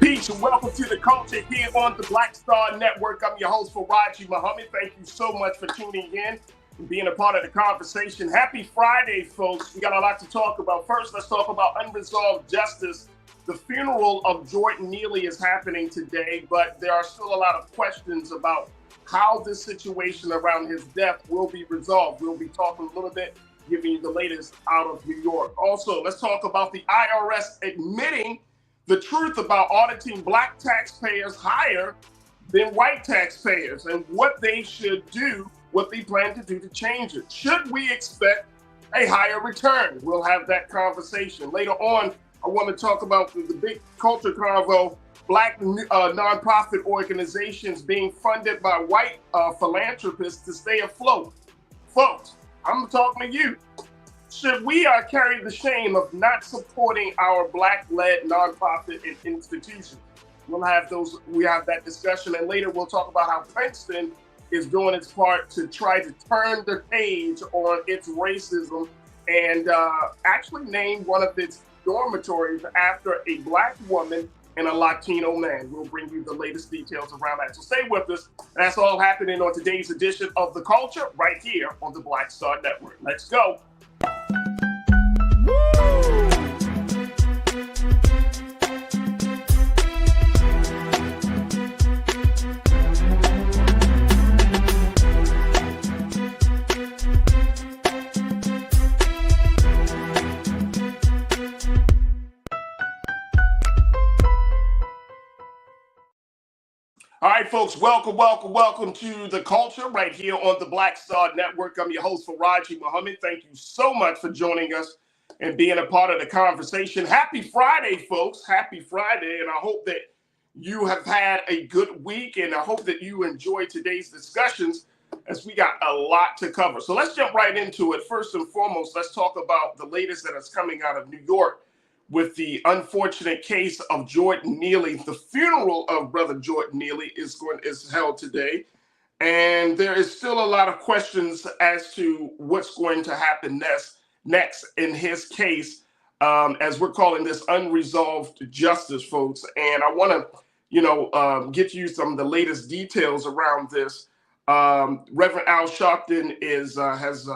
Peace and welcome to the culture here on the Black Star Network. I'm your host, Farajii. Thank you so much for tuning in and being a part of the conversation. Happy Friday, folks. We got a lot to talk about. First, let's talk about unresolved justice. The funeral of Jordan Neely is happening today, but there are still a lot of questions about how this situation around his death will be resolved. We'll be talking a little bit, giving you the latest out of New York. Also, let's talk about the IRS admitting the truth about auditing Black taxpayers higher than white taxpayers and what they should do, what they plan to do to change it. Should we expect a higher return? We'll have that conversation. Later on, I want to talk about the big culture convo, Black nonprofit organizations being funded by white philanthropists to stay afloat. Folks, I'm talking to you. Should we carry the shame of not supporting our Black-led nonprofit institutions? We have that discussion, and later we'll talk about how Princeton is doing its part to try to turn the page on its racism and actually name one of its dormitories after a Black woman and a Latino man. We'll bring you the latest details around that. So stay with us. That's all happening on today's edition of The Culture right here on the Black Star Network. Let's go. All right, folks, welcome to The Culture right here on the Black Star Network. I'm your host, Farajii. Thank you so much for joining us and being a part of the conversation. Happy Friday, folks. Happy Friday, and I hope that you have had a good week, and I hope that you enjoyed today's discussions as we got a lot to cover. So let's jump right into it. First and foremost, let's talk about the latest that is coming out of New York with the unfortunate case of Jordan Neely. The funeral of Brother Jordan Neely is held today, and there is still a lot of questions as to what's going to happen next in his case, as we're calling this unresolved justice, folks. And I want to, get you some of the latest details around this. Reverend Al Sharpton has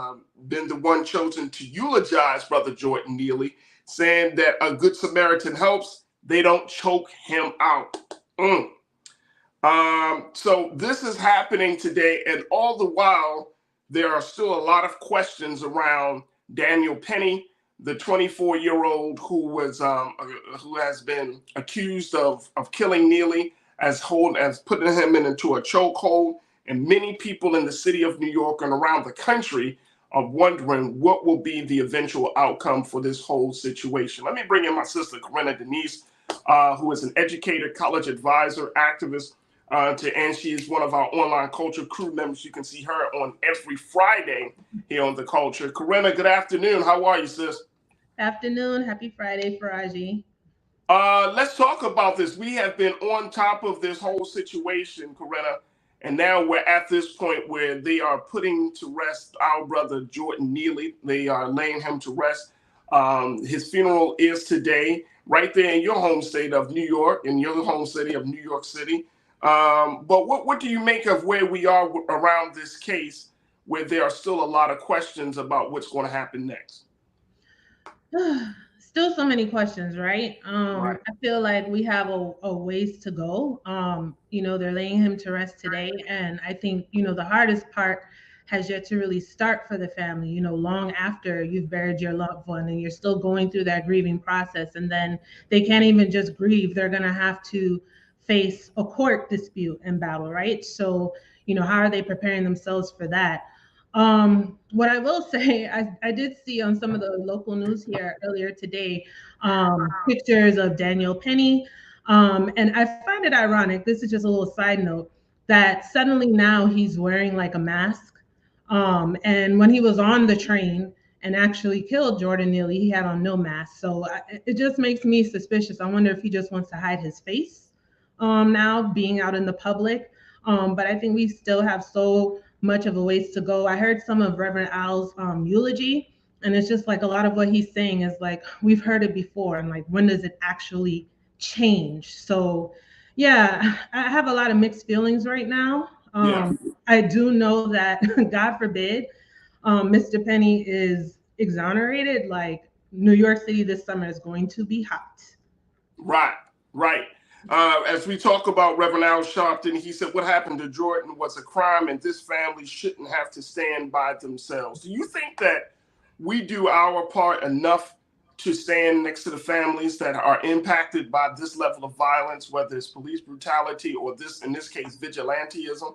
been the one chosen to eulogize Brother Jordan Neely, saying that a good Samaritan helps, they don't choke him out. So this is happening today, and all the while, there are still a lot of questions around Daniel Penny, the 24-year-old who has been accused of killing Neely, as putting him into a chokehold, and many people in the city of New York and around the country are wondering what will be the eventual outcome for this whole situation. Let me bring in my sister, Corinna Denise, who is an educator, college advisor, activist, and she is one of our online culture crew members. You can see her on every Friday here on The Culture. Corinna, good afternoon. How are you, sis? Afternoon. Happy Friday, Farajii. Let's talk about this. We have been on top of this whole situation, Corinna, and now we're at this point where they are putting to rest our brother Jordan Neely. They are laying him to rest. His funeral is today, right there in your home state of New York, in your home city of New York City. But what do you make of where we are around this case, where there are still a lot of questions about what's going to happen next? Still so many questions, right? Right. I feel like we have a ways to go. They're laying him to rest today. And I think, the hardest part has yet to really start for the family, long after you've buried your loved one and you're still going through that grieving process. And then they can't even just grieve. They're going to have to face a court dispute and battle, right? So, how are they preparing themselves for that? What I will say, I did see on some of the local news here earlier today, pictures of Daniel Penny. And I find it ironic, this is just a little side note, that suddenly now he's wearing like a mask. And when he was on the train and actually killed Jordan Neely, he had on no mask. So it just makes me suspicious. I wonder if he just wants to hide his face now, being out in the public. But I think we still have so much of a ways to go. I heard some of Reverend Al's eulogy, and it's just like a lot of what he's saying is like, we've heard it before, and like, when does it actually change. So yeah, I have a lot of mixed feelings right now. Yeah. I do know that God forbid, Mr. Penny is exonerated. Like New York City this summer is going to be hot. Right, right. As we talk about Reverend Al Sharpton, he said what happened to Jordan was a crime and this family shouldn't have to stand by themselves. Do you think that we do our part enough to stand next to the families that are impacted by this level of violence, whether it's police brutality or this, in this case, vigilantism?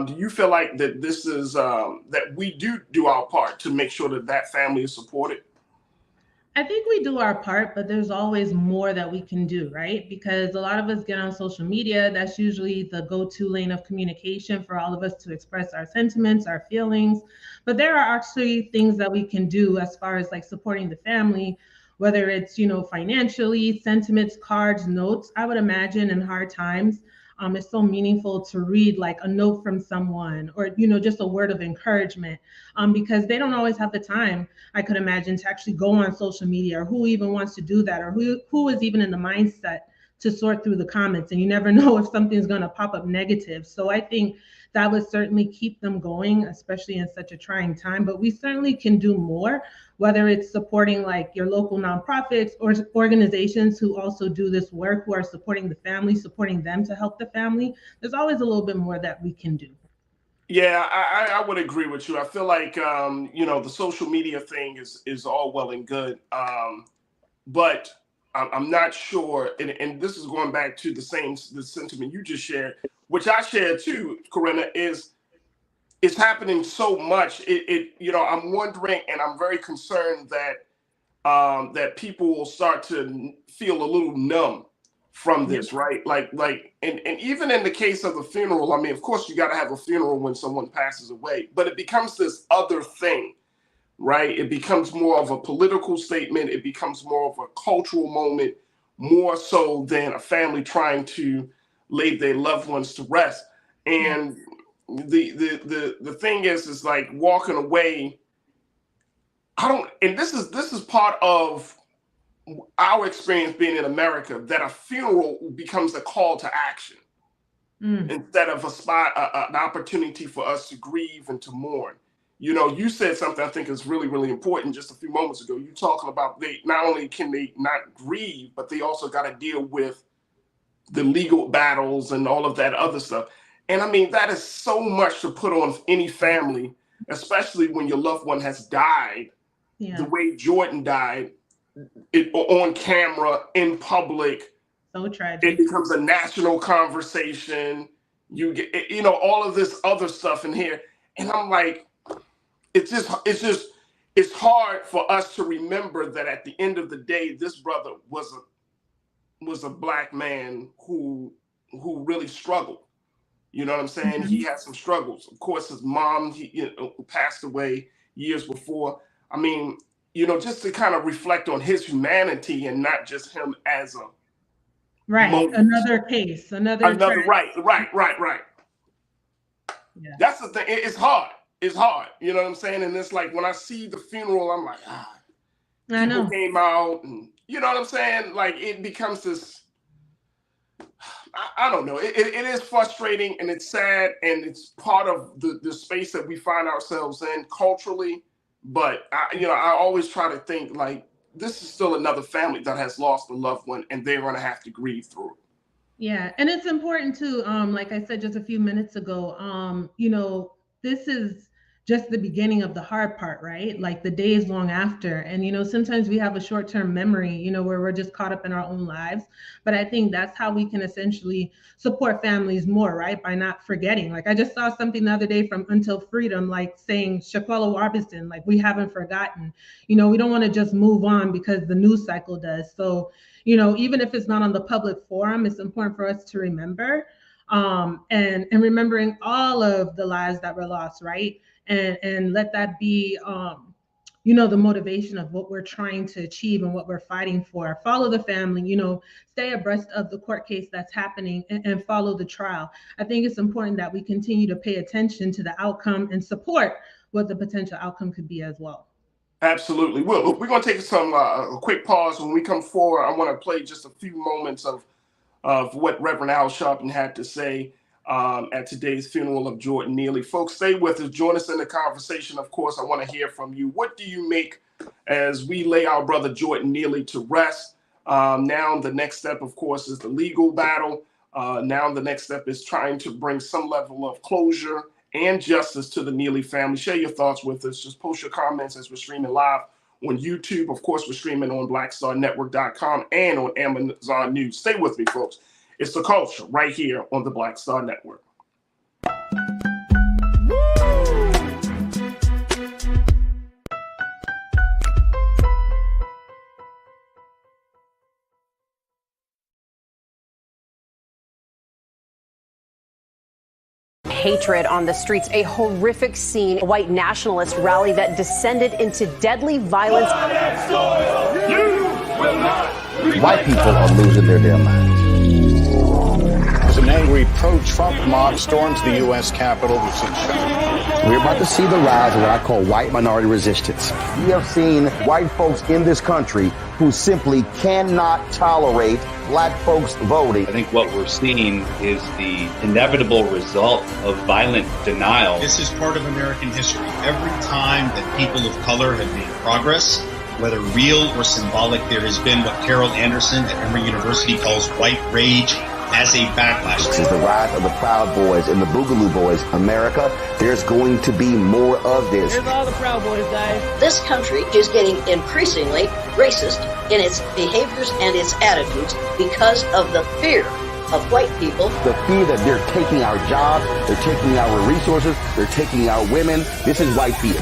Do you feel like that this is that we do our part to make sure that that family is supported? I think we do our part, but there's always more that we can do, right? Because a lot of us get on social media. That's usually the go to lane of communication for all of us to express our sentiments, our feelings. But there are actually things that we can do as far as like supporting the family, whether it's, financially, sentiments, cards, notes. I would imagine in hard times, it's so meaningful to read like a note from someone or, just a word of encouragement because they don't always have the time, I could imagine, to actually go on social media, or who even wants to do that, or who is even in the mindset to sort through the comments. And you never know if something's going to pop up negative. So I think that would certainly keep them going, especially in such a trying time. But we certainly can do more, whether it's supporting like your local nonprofits or organizations who also do this work, who are supporting the family, supporting them to help the family. There's always a little bit more that we can do. Yeah, I would agree with you. I feel like the social media thing is all well and good, but I'm not sure. And this is going back to the sentiment you just shared, which I share too, Corinna. Is it's happening so much. I'm wondering, and I'm very concerned that that people will start to feel a little numb from Yep. this, right? And even in the case of the funeral, I mean, of course, you got to have a funeral when someone passes away, but it becomes this other thing, right? It becomes more of a political statement. It becomes more of a cultural moment, more so than a family trying to lay their loved ones to rest. Yeah. And the thing is like walking away. I don't, and this is part of our experience being in America, that a funeral becomes a call to action Mm. instead of an opportunity for us to grieve and to mourn. You said something I think is really, really important just a few moments ago. You talking about they not only can they not grieve, but they also got to deal with the legal battles and all of that other stuff. And I mean, that is so much to put on any family, especially when your loved one has died the Yeah. way Jordan died, on camera, in public. So It tragic. becomes a national conversation. You get, all of this other stuff in here. And I'm like, it's hard for us to remember that at the end of the day, this brother was a black man who really struggled. You know what I'm saying? He Mhm. had some struggles. Of course, his mom, passed away years before. I mean, just to kind of reflect on his humanity and not just him as a Right. moment. Another case, another Another, tragedy. right. Yeah. That's the thing. It's hard. It's hard. You know what I'm saying? And it's like when I see the funeral, I'm like, I people know. came out, and you know what I'm saying? Like it becomes this. I don't know. It is frustrating and it's sad and it's part of the space that we find ourselves in culturally. But I always try to think like this is still another family that has lost a loved one and they're going to have to grieve through it. Yeah, and it's important too, like I said just a few minutes ago, this is just the beginning of the hard part, right? Like the days long after. And sometimes we have a short-term memory, where we're just caught up in our own lives. But I think that's how we can essentially support families more, right? By not forgetting. Like I just saw something the other day from Until Freedom, like saying Shaquella Warbiston, like we haven't forgotten. We don't want to just move on because the news cycle does. So even if it's not on the public forum, it's important for us to remember, and remembering all of the lives that were lost, right? And let that be, the motivation of what we're trying to achieve and what we're fighting for. Follow the family, stay abreast of the court case that's happening, and follow the trial. I think it's important that we continue to pay attention to the outcome and support what the potential outcome could be as well. Absolutely. Well, we're going to take some a quick pause. When we come forward, I want to play just a few moments of what Reverend Al Sharpton had to say at today's funeral of Jordan Neely. Folks, stay with us. Join us in the conversation. Of course, I want to hear from you. What do you make as we lay our brother Jordan Neely to rest? Now, the next step, of course, is the legal battle. Now, the next step is trying to bring some level of closure and justice to the Neely family. Share your thoughts with us. Just post your comments as we're streaming live on YouTube. Of course, we're streaming on blackstarnetwork.com and on Amazon News. Stay with me, folks. It's The Culture right here on the Black Star Network. Hatred on the streets, a horrific scene, a white nationalist rally that descended into deadly violence. White people are losing their damn minds. As an angry pro-Trump mob storms the U.S. Capitol, we've seen shooting. We're about to see the rise of what I call white minority resistance. We have seen white folks in this country who simply cannot tolerate black folks voting. I think what we're seeing is the inevitable result of violent denial. This is part of American history. Every time that people of color have made progress, whether real or symbolic, there has been what Carol Anderson at Emory University calls white rage as a backlash. This is the rise of the Proud Boys and the Boogaloo Boys. America, there's going to be more of this. Here's all the Proud Boys, guys. This country is getting increasingly racist in its behaviors and its attitudes because of the fear of white people. The fear that they're taking our jobs, they're taking our resources, they're taking our women. This is white fear.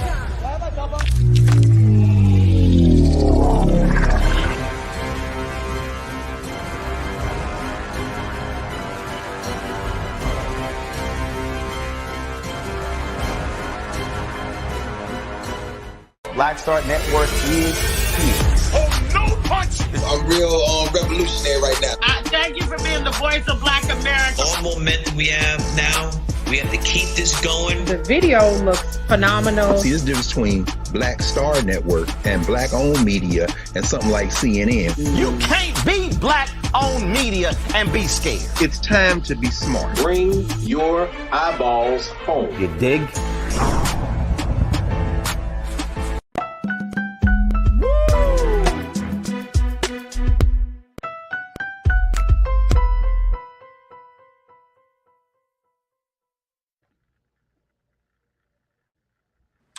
Black Star Network is here. Oh, no punch! I'm real revolutionary right now. Thank you for being the voice of Black America. All momentum we have now, we have to keep this going. The video looks phenomenal. See, this difference between Black Star Network and black-owned media and something like CNN. You can't be black-owned media and be scared. It's time to be smart. Bring your eyeballs home. You dig?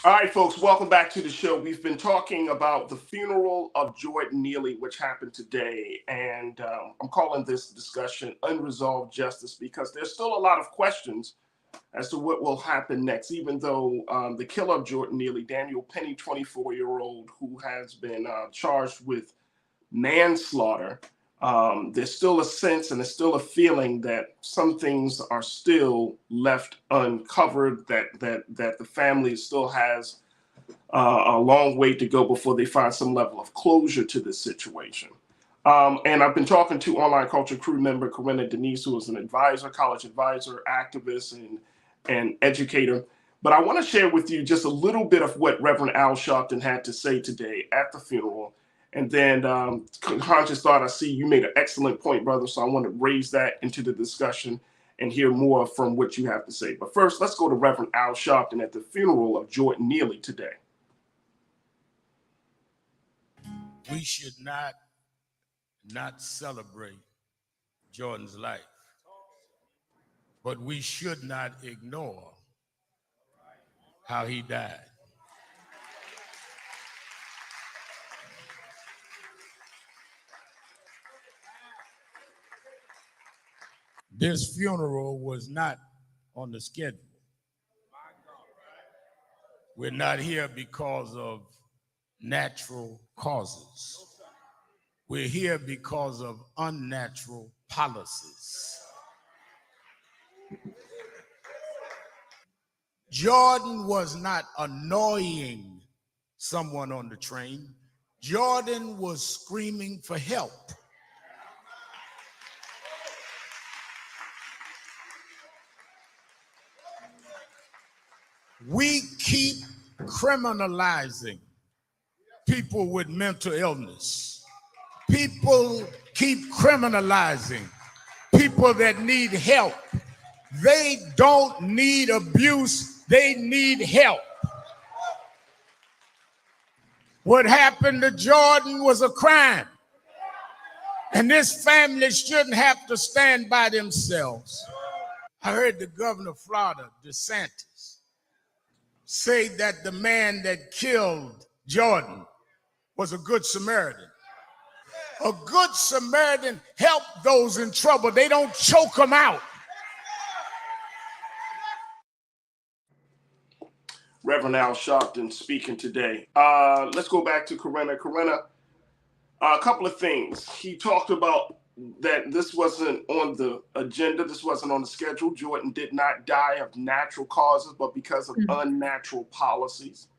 All right, folks, welcome back to the show. We've been talking about the funeral of Jordan Neely, which happened today. And I'm calling this discussion Unresolved Justice because there's still a lot of questions as to what will happen next, even though the killer of Jordan Neely, Daniel Penny, 24-year-old, who has been charged with manslaughter, there's still a sense and there's still a feeling that some things are still left uncovered, that the family still has a long way to go before they find some level of closure to this situation. And I've been talking to online culture crew member Corinna Denise, who is an advisor, college advisor, activist, and educator. But I want to share with you just a little bit of what Reverend Al Sharpton had to say today at the funeral. And then conscious thought, I see you made an excellent point, brother. So I want to raise that into the discussion and hear more from what you have to say. But first, let's go to Reverend Al Sharpton at the funeral of Jordan Neely today. We should not celebrate Jordan's life, but we should not ignore how he died. This funeral was not on the schedule. We're not here because of natural causes. We're here because of unnatural policies. Jordan was not annoying someone on the train. Jordan was screaming for help. We keep criminalizing people with mental illness. People keep criminalizing people that need help. They don't need abuse, they need help. What happened to Jordan was a crime. And this family shouldn't have to stand by themselves. I heard the governor of Florida, DeSantis, say that the man that killed Jordan was a good Samaritan. A good Samaritan helped those in trouble. They don't choke them out. Reverend Al Sharpton speaking today. Let's go back to Corinna. Corinna, a couple of things. He talked about that this wasn't on the agenda. This wasn't on the schedule. Jordan did not die of natural causes, but because of unnatural policies.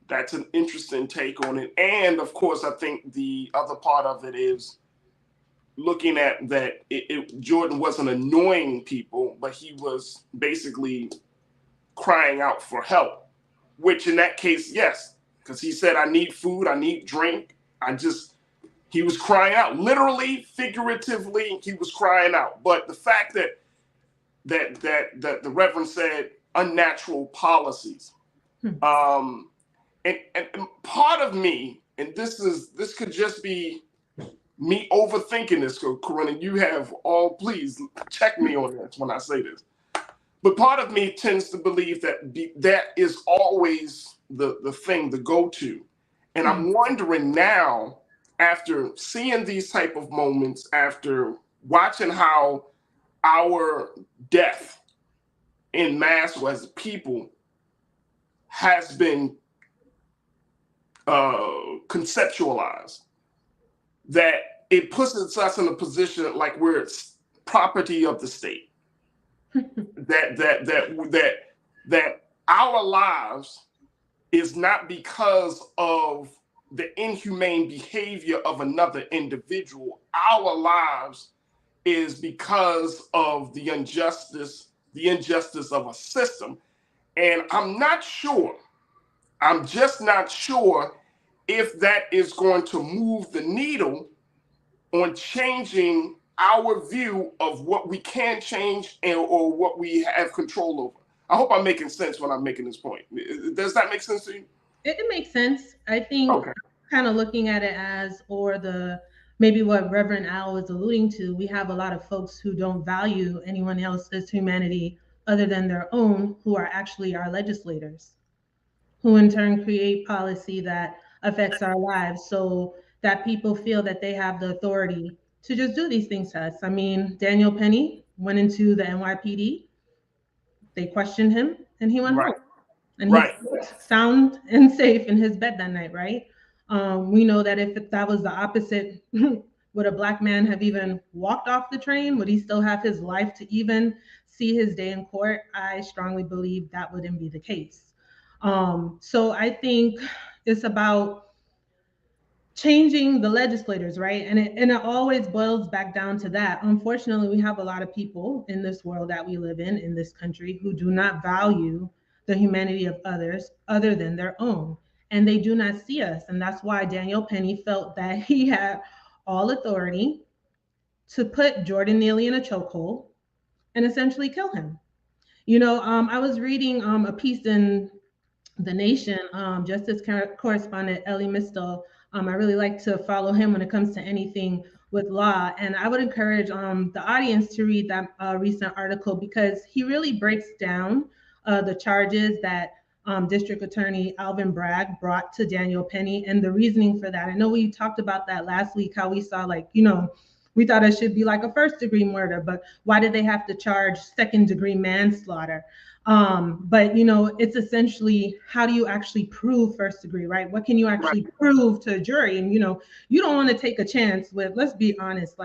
That's an interesting take on it. And of course, I think the other part of it is looking at that Jordan wasn't annoying people, but he was basically crying out for help, which in that case, yes, because he said, I need food, I need drink. He was crying out, literally, figuratively, he was crying out. But the fact that the Reverend said unnatural policies, and part of me, and this could just be me overthinking this, Corinna, you have all, please check me on this when I say this. But part of me tends to believe that that is always the thing, the go-to. And I'm wondering now, after seeing these type of moments, after watching how our death in mass as people has been conceptualized, that it puts us in a position like we're property of the state. that our lives is not because of the inhumane behavior of another individual. Our lives is because of the injustice of a system. And I'm just not sure if that is going to move the needle on changing our view of what we can change or what we have control over. I hope I'm making sense when I'm making this point. Does that make sense to you? It makes sense. I think kind of looking at it as, maybe what Reverend Al was alluding to, we have a lot of folks who don't value anyone else's humanity other than their own, who are actually our legislators, who in turn create policy that affects our lives, so that people feel that they have the authority to just do these things to us. I mean, Daniel Penny went into the NYPD, they questioned him, and he went home. And he was sound and safe in his bed that night, right? We know that if that was the opposite, would a Black man have even walked off the train? Would he still have his life to even see his day in court? I strongly believe that wouldn't be the case. So I think it's about changing the legislators, right? And it always boils back down to that. Unfortunately, we have a lot of people in this world that we live in this country, who do not value the humanity of others other than their own. And they do not see us. And that's why Daniel Penny felt that he had all authority to put Jordan Neely in a chokehold and essentially kill him. I was reading a piece in The Nation, Justice correspondent Ellie Mistel. I really like to follow him when it comes to anything with law. And I would encourage the audience to read that recent article, because he really breaks down the charges that District Attorney Alvin Bragg brought to Daniel Penny and the reasoning for that. I know we talked about that last week, how we saw, we thought it should be like a first-degree murder, but why did they have to charge second-degree manslaughter? But it's essentially, how do you actually prove first degree, right? What can you actually prove to a jury? And you don't want to take a chance with, let's be honest,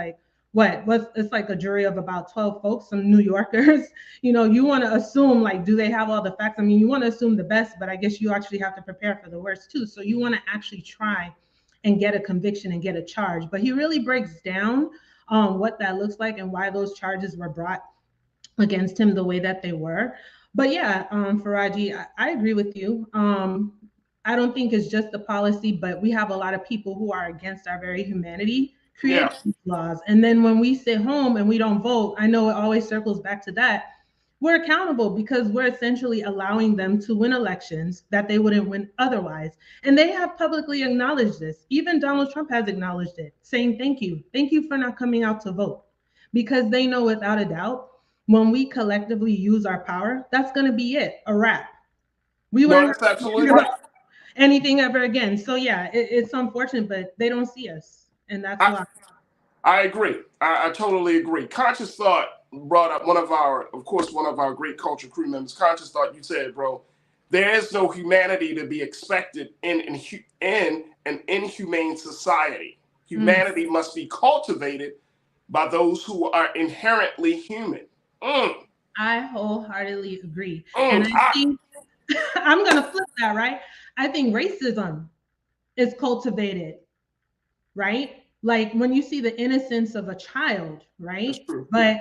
it's like a jury of about 12 folks, some New Yorkers. You want to assume, do they have all the facts? I mean, you want to assume the best, but I guess you actually have to prepare for the worst too. So you want to actually try and get a conviction and get a charge. But he really breaks down what that looks like and why those charges were brought against him the way that they were. But yeah, Farajii, I agree with you. I don't think it's just the policy, but we have a lot of people who are against our very humanity create these laws. And then when we sit home and we don't vote, I know it always circles back to that. We're accountable because we're essentially allowing them to win elections that they wouldn't win otherwise. And they have publicly acknowledged this. Even Donald Trump has acknowledged it, saying thank you. Thank you for not coming out to vote. Because they know without a doubt, when we collectively use our power, that's going to be it, a wrap. We That's absolutely right. Anything ever again. So yeah, it's unfortunate, but they don't see us. And that's why. I agree. I totally agree. Conscious Thought brought up one of our great culture crew members. Conscious Thought, you said, bro, there is no humanity to be expected in an inhumane society. Humanity must be cultivated by those who are inherently human. I wholeheartedly agree. And I think I'm going to flip that, right? I think racism is cultivated, right? Like when you see the innocence of a child, right? But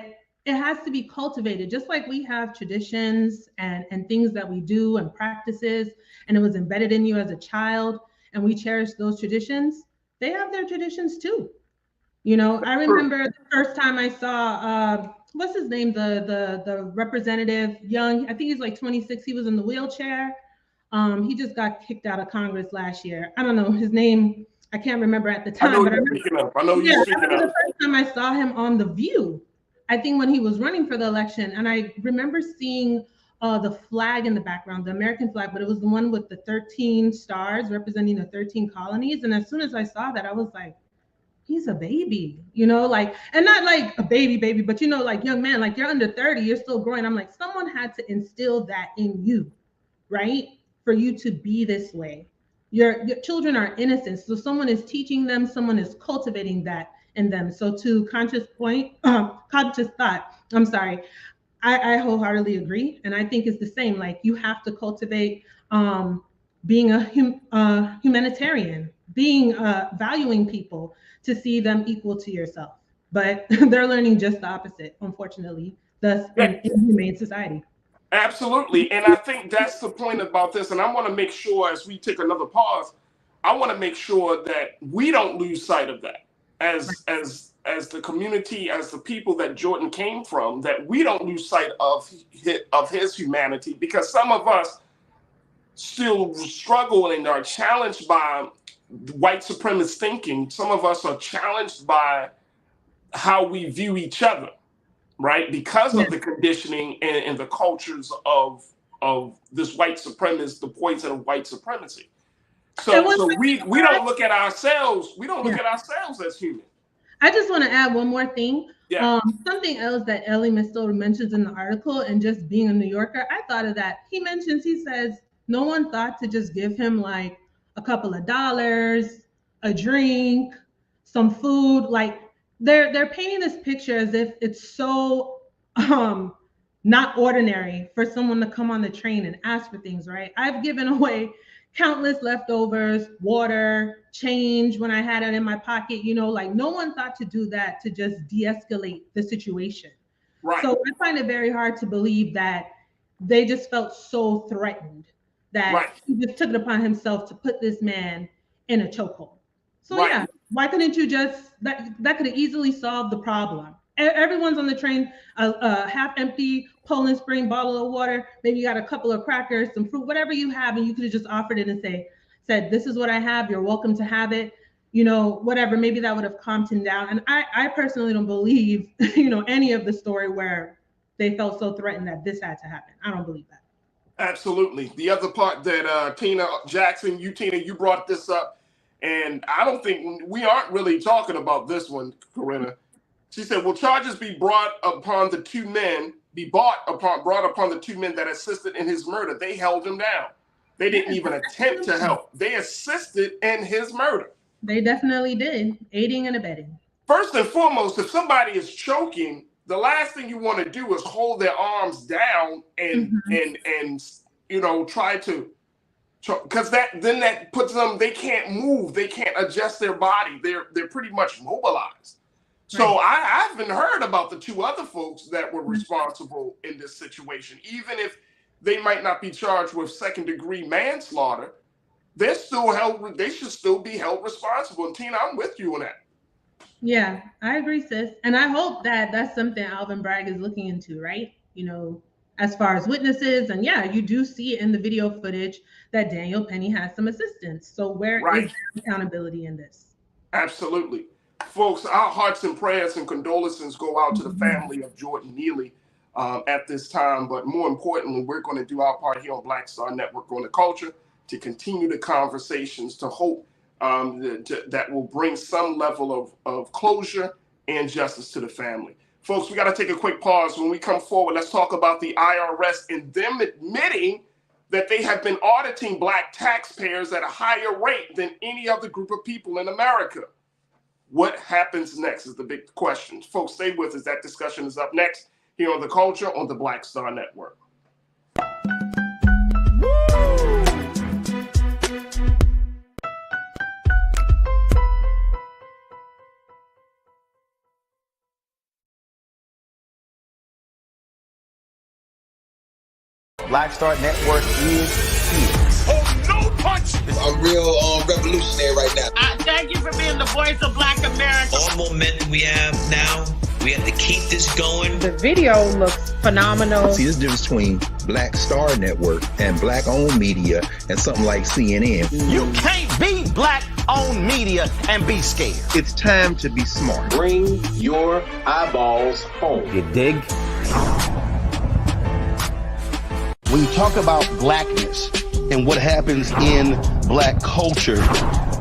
it has to be cultivated, just like we have traditions and things that we do and practices, and it was embedded in you as a child, and we cherish those traditions. They have their traditions too. You know, I remember the first time I saw, what's his name? The representative, young, I think he's like 26. He was in the wheelchair. He just got kicked out of Congress last year. I don't know his name. I can't remember at the time. I know you're speaking up. The first time I saw him on The View, I think when he was running for the election, and I remember seeing the flag in the background, the American flag, but it was the one with the 13 stars representing the 13 colonies. And as soon as I saw that, I was like, he's a baby, you know, like, and not like a baby, but you know, like young man, like you're under 30, you're still growing. I'm like, someone had to instill that in you, right? For you to be this way. Your children are innocent. So someone is teaching them, someone is cultivating that in them. So to conscious thought, I'm sorry, I wholeheartedly agree. And I think it's the same, like you have to cultivate being a humanitarian, being valuing people, to see them equal to yourself. But they're learning just the opposite, unfortunately, thus in humane society. Absolutely. And I think that's the point about this. And I want to make sure, as we take another pause, I want to make sure that we don't lose sight of that as the community, as the people that Jordan came from, that we don't lose sight of his humanity, because some of us still struggle and are challenged by white supremacist thinking. Some of us are challenged by how we view each other, right? Because of the conditioning and the cultures of this white supremacist, the poison of white supremacy. So we don't look at ourselves. We don't look at ourselves as human. I just want to add one more thing. Something else that Ellie Mistola mentions in the article, and just being a New Yorker, I thought of that. He says, no one thought to just give him like a couple of dollars, a drink, some food. Like they're painting this picture as if it's so not ordinary for someone to come on the train and ask for things, right? I've given away countless leftovers, water, change when I had it in my pocket, you know, like no one thought to do that to just de-escalate the situation. Right. So I find it very hard to believe that they just felt so threatened that he just took it upon himself to put this man in a chokehold. So why couldn't you just, that could have easily solved the problem. Everyone's on the train, a half empty Poland Spring bottle of water, maybe you got a couple of crackers, some fruit, whatever you have, and you could have just offered it and said, this is what I have, you're welcome to have it, you know, whatever, maybe that would have calmed him down. And I personally don't believe, you know, any of the story where they felt so threatened that this had to happen. I don't believe that. Absolutely. The other part that Tina Jackson, you brought this up, and I don't think we aren't really talking about this one, Corinna. She said, will charges be brought upon the two men that assisted in his murder? They held him down. They didn't even attempt to help. They assisted in his murder. They definitely did, aiding and abetting. First and foremost, if somebody is choking, the last thing you want to do is hold their arms down and you know, try to, because that puts them, they can't move, they can't adjust their body. They're pretty much mobilized. So I haven't heard about the two other folks that were responsible in this situation. Even if they might not be charged with second-degree manslaughter, they're still held. They should still be held responsible. And Tina, I'm with you on that. Yeah, I agree, sis. And I hope that that's something Alvin Bragg is looking into, right? You know, as far as witnesses. And yeah, you do see in the video footage that Daniel Penny has some assistance. So where is accountability in this? Absolutely. Folks, our hearts and prayers and condolences go out to the family of Jordan Neely at this time. But more importantly, we're going to do our part here on Black Star Network on the culture to continue the conversations, to hope that will bring some level of closure and justice to the family. Folks, we got to take a quick pause. When we come forward, let's talk about the IRS and them admitting that they have been auditing Black taxpayers at a higher rate than any other group of people in America. What happens next is the big question. Folks, stay with us. That discussion is up next here on The Culture on the Black Star Network. Black Star Network is here. Oh, no punch! I'm real revolutionary right now. Thank you for being the voice of Black America. All momentum we have now, we have to keep this going. The video looks phenomenal. See, this difference between Black Star Network and Black-owned media and something like CNN. You can't be Black-owned media and be scared. It's time to be smart. Bring your eyeballs home. You dig? When you talk about blackness and what happens in Black culture,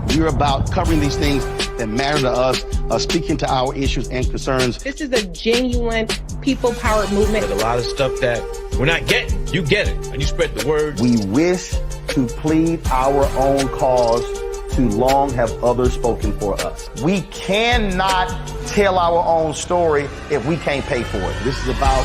we're about covering these things that matter to us, speaking to our issues and concerns. This is a genuine people-powered movement. There's a lot of stuff that we're not getting. You get it, and you spread the word. We wish to plead our own cause. Too long have others spoken for us. We cannot tell our own story if we can't pay for it. This is about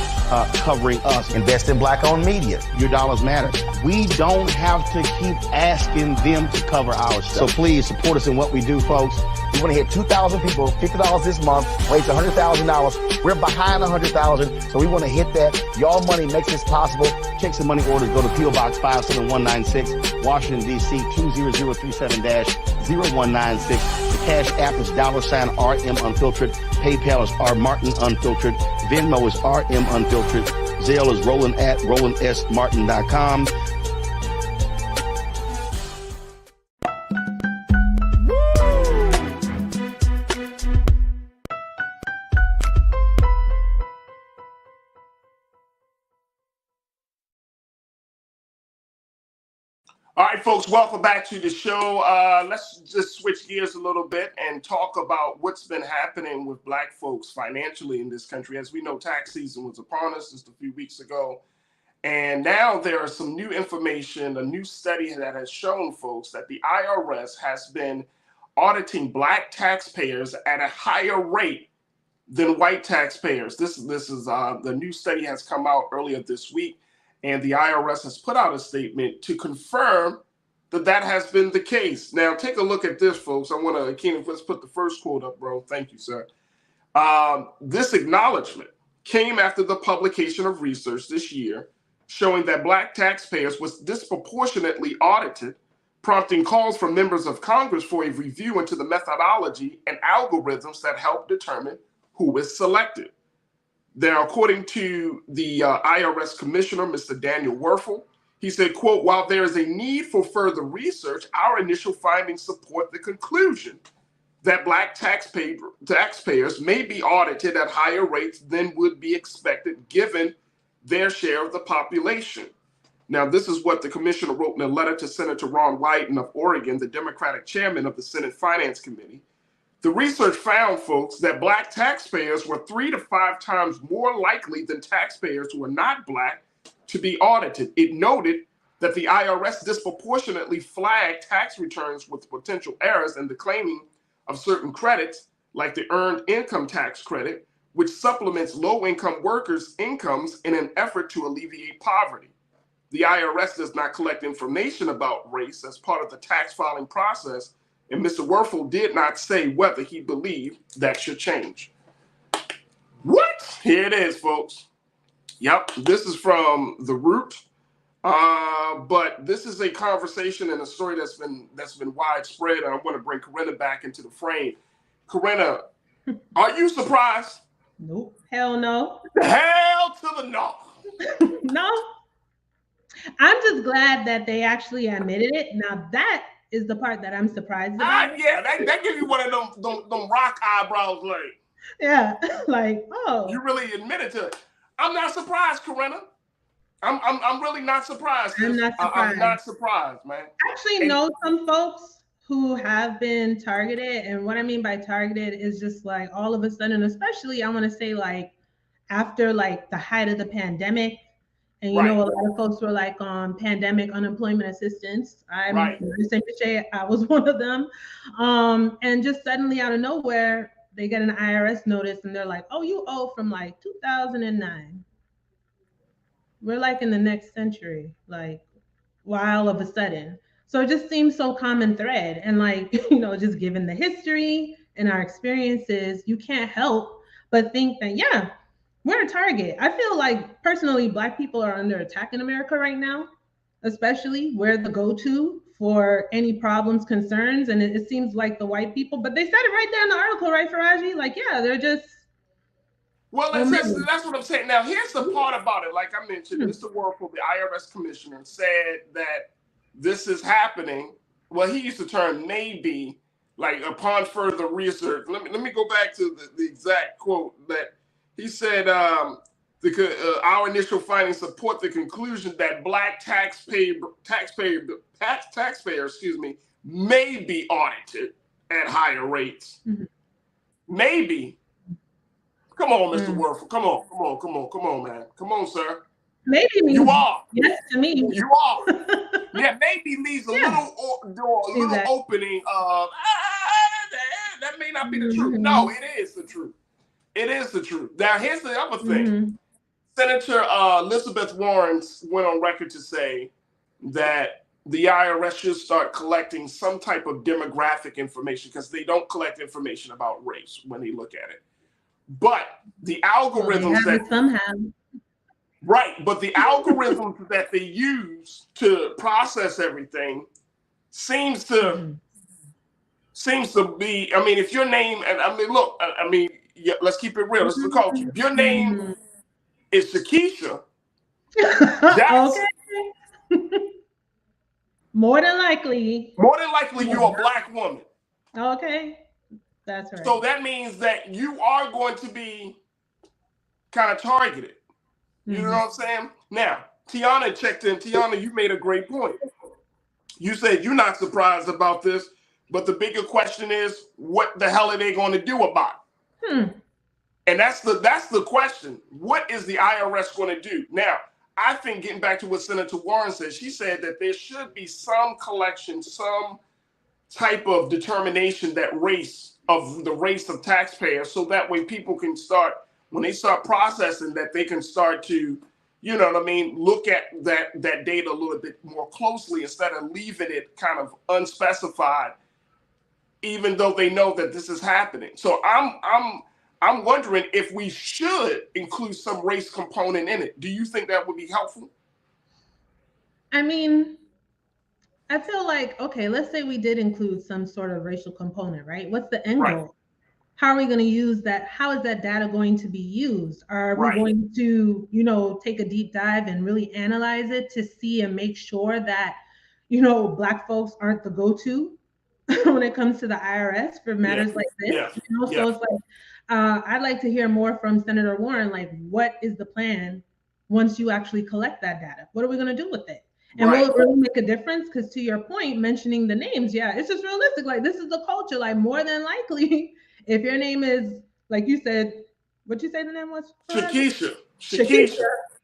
covering us. Invest in Black-owned media. Your dollars matter. We don't have to keep asking them to cover our stuff. So please support us in what we do, folks. We want to hit 2,000 people, $50 this month, raise $100,000. We're behind 100,000, so we want to hit that. Y'all money makes this possible. Check some money orders. Go to P.O. Box 57196, Washington, D.C. 20037-0196. The Cash App is $RM Unfiltered. PayPal is R Martin Unfiltered. Venmo is RM Unfiltered. Zelle is Roland at RolandSMartin.com. All right, folks, welcome back to the show. Let's just switch gears a little bit and talk about what's been happening with Black folks financially in this country. As we know, tax season was upon us just a few weeks ago. And now there is some new information, a new study that has shown folks that the IRS has been auditing Black taxpayers at a higher rate than white taxpayers. This is the new study has come out earlier this week. And the IRS has put out a statement to confirm that that has been the case. Now, take a look at this, folks. I want to, Keenan, let's put the first quote up, bro. Thank you, sir. This acknowledgement came after the publication of research this year showing that Black taxpayers was disproportionately audited, prompting calls from members of Congress for a review into the methodology and algorithms that help determine who is selected. Now, according to the IRS commissioner, Mr. Daniel Werfel, he said, quote, while there is a need for further research, our initial findings support the conclusion that Black taxpayers may be audited at higher rates than would be expected given their share of the population. Now, this is what the commissioner wrote in a letter to Senator Ron Wyden of Oregon, the Democratic chairman of the Senate Finance Committee. The research found, folks, that Black taxpayers were 3 to 5 times more likely than taxpayers who are not Black to be audited. It noted that the IRS disproportionately flagged tax returns with potential errors in the claiming of certain credits, like the Earned Income Tax Credit, which supplements low-income workers' incomes in an effort to alleviate poverty. The IRS does not collect information about race as part of the tax filing process, and Mr. Werfel did not say whether he believed that should change. What? Here it is, folks. Yep, this is from The Root. But this is a conversation and a story that's been widespread, and I want to bring Corinna back into the frame. Corinna, are you surprised? Nope. Hell no. Hell to the no. No. I'm just glad that they actually admitted it. Now that is the part that I'm surprised about. Yeah, that gives you one of them rock eyebrows, like. Yeah, like, oh. You really admitted to it. I'm not surprised, Corinna. I'm really not surprised. I'm not surprised. I'm not surprised, man. I actually know some folks who have been targeted, and what I mean by targeted is just like all of a sudden, especially I want to say like after like the height of the pandemic, and you know a lot of folks were like on pandemic unemployment assistance. I'm the same to say I was one of them, and just suddenly out of nowhere they get an IRS notice and they're like, "Oh, you owe from like 2009." We're like in the next century, like, why all of a sudden? So it just seems so common thread. And like, just given the history and our experiences, you can't help but think that, yeah, we're a target. I feel like personally, Black people are under attack in America right now, especially we're the go-to for any problems, concerns. And it seems like the white people, but they said it right there in the article, right, Farajii? Like, yeah, they're just, well, that's what I'm saying. Now, here's the part about it. Like I mentioned, Mr. Werfel, the IRS commissioner, said that this is happening. Well, he used the term maybe, like upon further research. Let me go back to the exact quote that he said. Our initial findings support the conclusion that Black taxpayers, may be audited at higher rates. Mm-hmm. Maybe. Come on, Mr. Werfel. Come on, man. Come on, sir. Maybe means you are. Yes to me. You are. Yeah, maybe leaves a little door, a little opening of that may not be the truth. No, it is the truth. It is the truth. Now, here's the other thing. Senator Elizabeth Warren went on record to say that the IRS should start collecting some type of demographic information because they don't collect information about race when they look at it. But the algorithms but the algorithms that they use to process everything seems to be. I mean, if your name, and I mean, look, let's keep it real. This is the culture. If your name is Shakisha, okay. More than likely, you're a Black woman. Okay. That's right. So that means that you are going to be kind of targeted. You know what I'm saying? Now, Tiana checked in. Tiana, you made a great point. You said you're not surprised about this, but the bigger question is, what the hell are they going to do about it? And that's the question. What is the IRS going to do? Now, I think getting back to what Senator Warren said, she said that there should be some collection, some type of determination that the race of taxpayers, so that way people can start, when they start processing that, they can start to, look at that data a little bit more closely instead of leaving it kind of unspecified, even though they know that this is happening. So I'm wondering if we should include some race component in it. Do you think that would be helpful? I mean, I feel like, okay, let's say we did include some sort of racial component, right? What's the end goal? How are we going to use that? How is that data going to be used? Are we going to, take a deep dive and really analyze it to see and make sure that, Black folks aren't the go-to when it comes to the IRS for matters like this? So it's like, I'd like to hear more from Senator Warren, like, what is the plan once you actually collect that data? What are we going to do with it? And will it really make a difference? Because to your point, mentioning the names, it's just realistic. Like, this is the culture. Like, more than likely, if your name is, like you said, what you say the name was? Shakisha.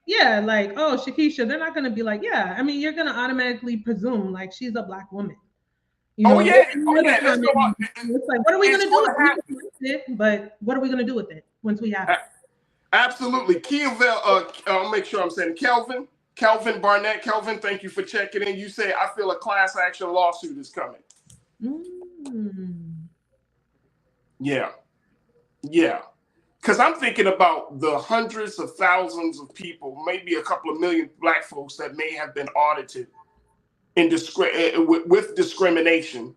Yeah, like, oh, Shakisha. They're not going to be like, yeah. I mean, you're going to automatically presume, like, she's a Black woman. It's like, what are we going to do with it? But what are we going to do with it once we have it? Absolutely. I'll make sure I'm saying Kelvin Barnett. Kelvin, thank you for checking in. You say, I feel a class action lawsuit is coming. Yeah. Because I'm thinking about the hundreds of thousands of people, maybe a couple of million Black folks that may have been audited in with discrimination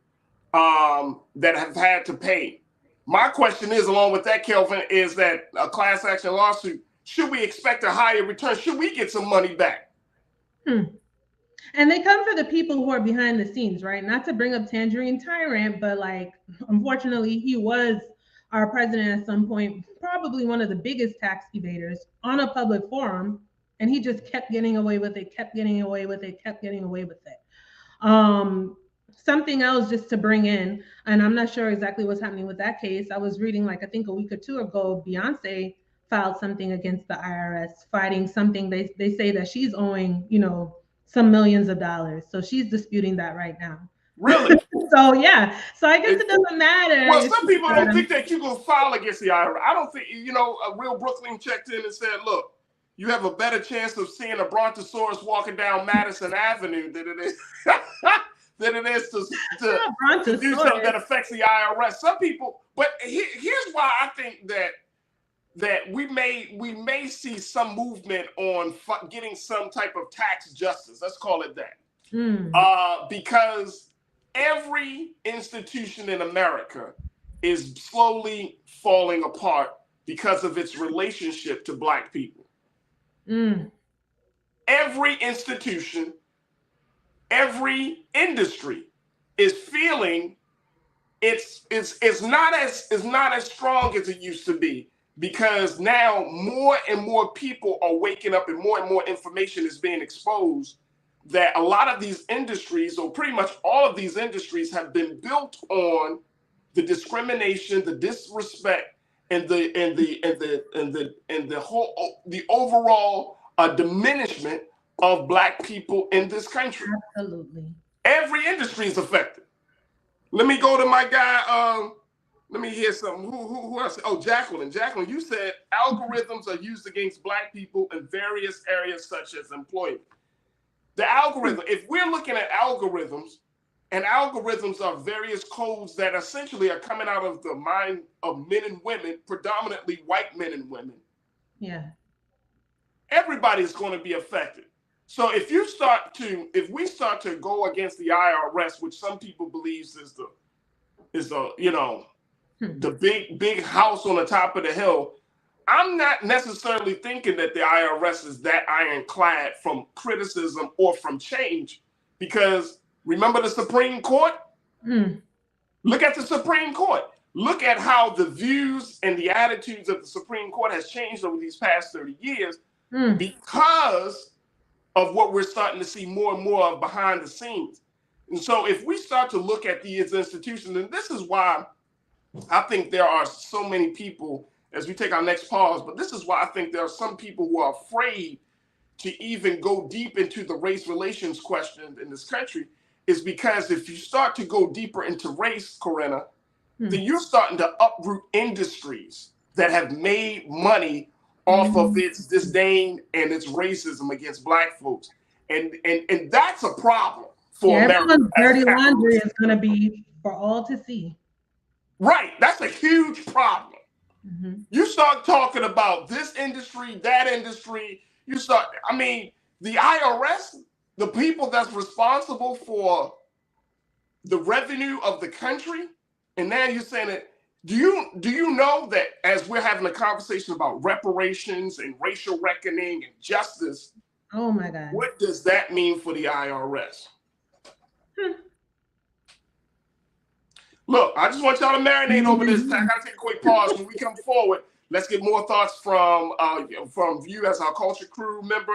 that have had to pay. My question is, along with that, Kelvin, is that a class action lawsuit, should we expect a higher return? Should we get some money back? And they come for the people who are behind the scenes, right? Not to bring up Tangerine Tyrant, but like, unfortunately, he was our president at some point, probably one of the biggest tax evaders on a public forum, and he just kept getting away with it, kept getting away with it, kept getting away with it. Something else just to bring in, and I'm not sure exactly what's happening with that case. I was reading, like, I think a week or two ago, Beyonce filed something against the IRS, fighting something they say that she's owing, you know, some millions of dollars. So she's disputing that right now. Really? So yeah. So I guess it doesn't matter. Well, some people don't think that you can file against the IRS. I don't think, you know, a real Brooklyn checked in and said, look, you have a better chance of seeing a Brontosaurus walking down Madison Avenue than it is than it is to do something that affects the IRS. Some people, but here's why I think that we may see some movement on getting some type of tax justice. Let's call it that. Because every institution in America is slowly falling apart because of its relationship to Black people. Every institution, every industry is feeling it's not as strong as it used to be, because now more and more people are waking up and more information is being exposed that a lot of these industries, or pretty much all of these industries, have been built on the discrimination, the disrespect, and the overall diminishment of Black people in this country. Absolutely. Every industry is affected. Let me go to my guy. Let me hear something. Who else? Oh, Jacqueline. Jacqueline, you said algorithms are used against Black people in various areas such as employment. The algorithm, if we're looking at algorithms, and algorithms are various codes that essentially are coming out of the mind of men and women, predominantly white men and women. Yeah. Everybody's going to be affected. So if we start to go against the IRS, which some people believe is the you know, the big house on the top of the hill, I'm not necessarily thinking that the IRS is that ironclad from criticism or from change, because remember the Supreme Court? Look at the Supreme Court. Look at how the views and the attitudes of the Supreme Court has changed over these past 30 years because of what we're starting to see more and more of behind the scenes. And so if we start to look at these institutions, and this is why I think there are so many people, as we take our next pause, but this is why I think there are some people who are afraid to even go deep into the race relations question in this country, is because if you start to go deeper into race, Corinna, then you're starting to uproot industries that have made money off of its disdain and its racism against Black folks. And that's a problem for America. Everyone's dirty laundry is going to be for all to see. Right. That's a huge problem. You start talking about this industry, that industry, I mean, the IRS, the people that's responsible for the revenue of the country, and now you're saying that, do you know that as we're having a conversation about reparations and racial reckoning and justice, oh my God, what does that mean for the IRS? Look, I just want y'all to marinate over this. I gotta take a quick pause. When we come forward, let's get more thoughts from you as our culture crew member,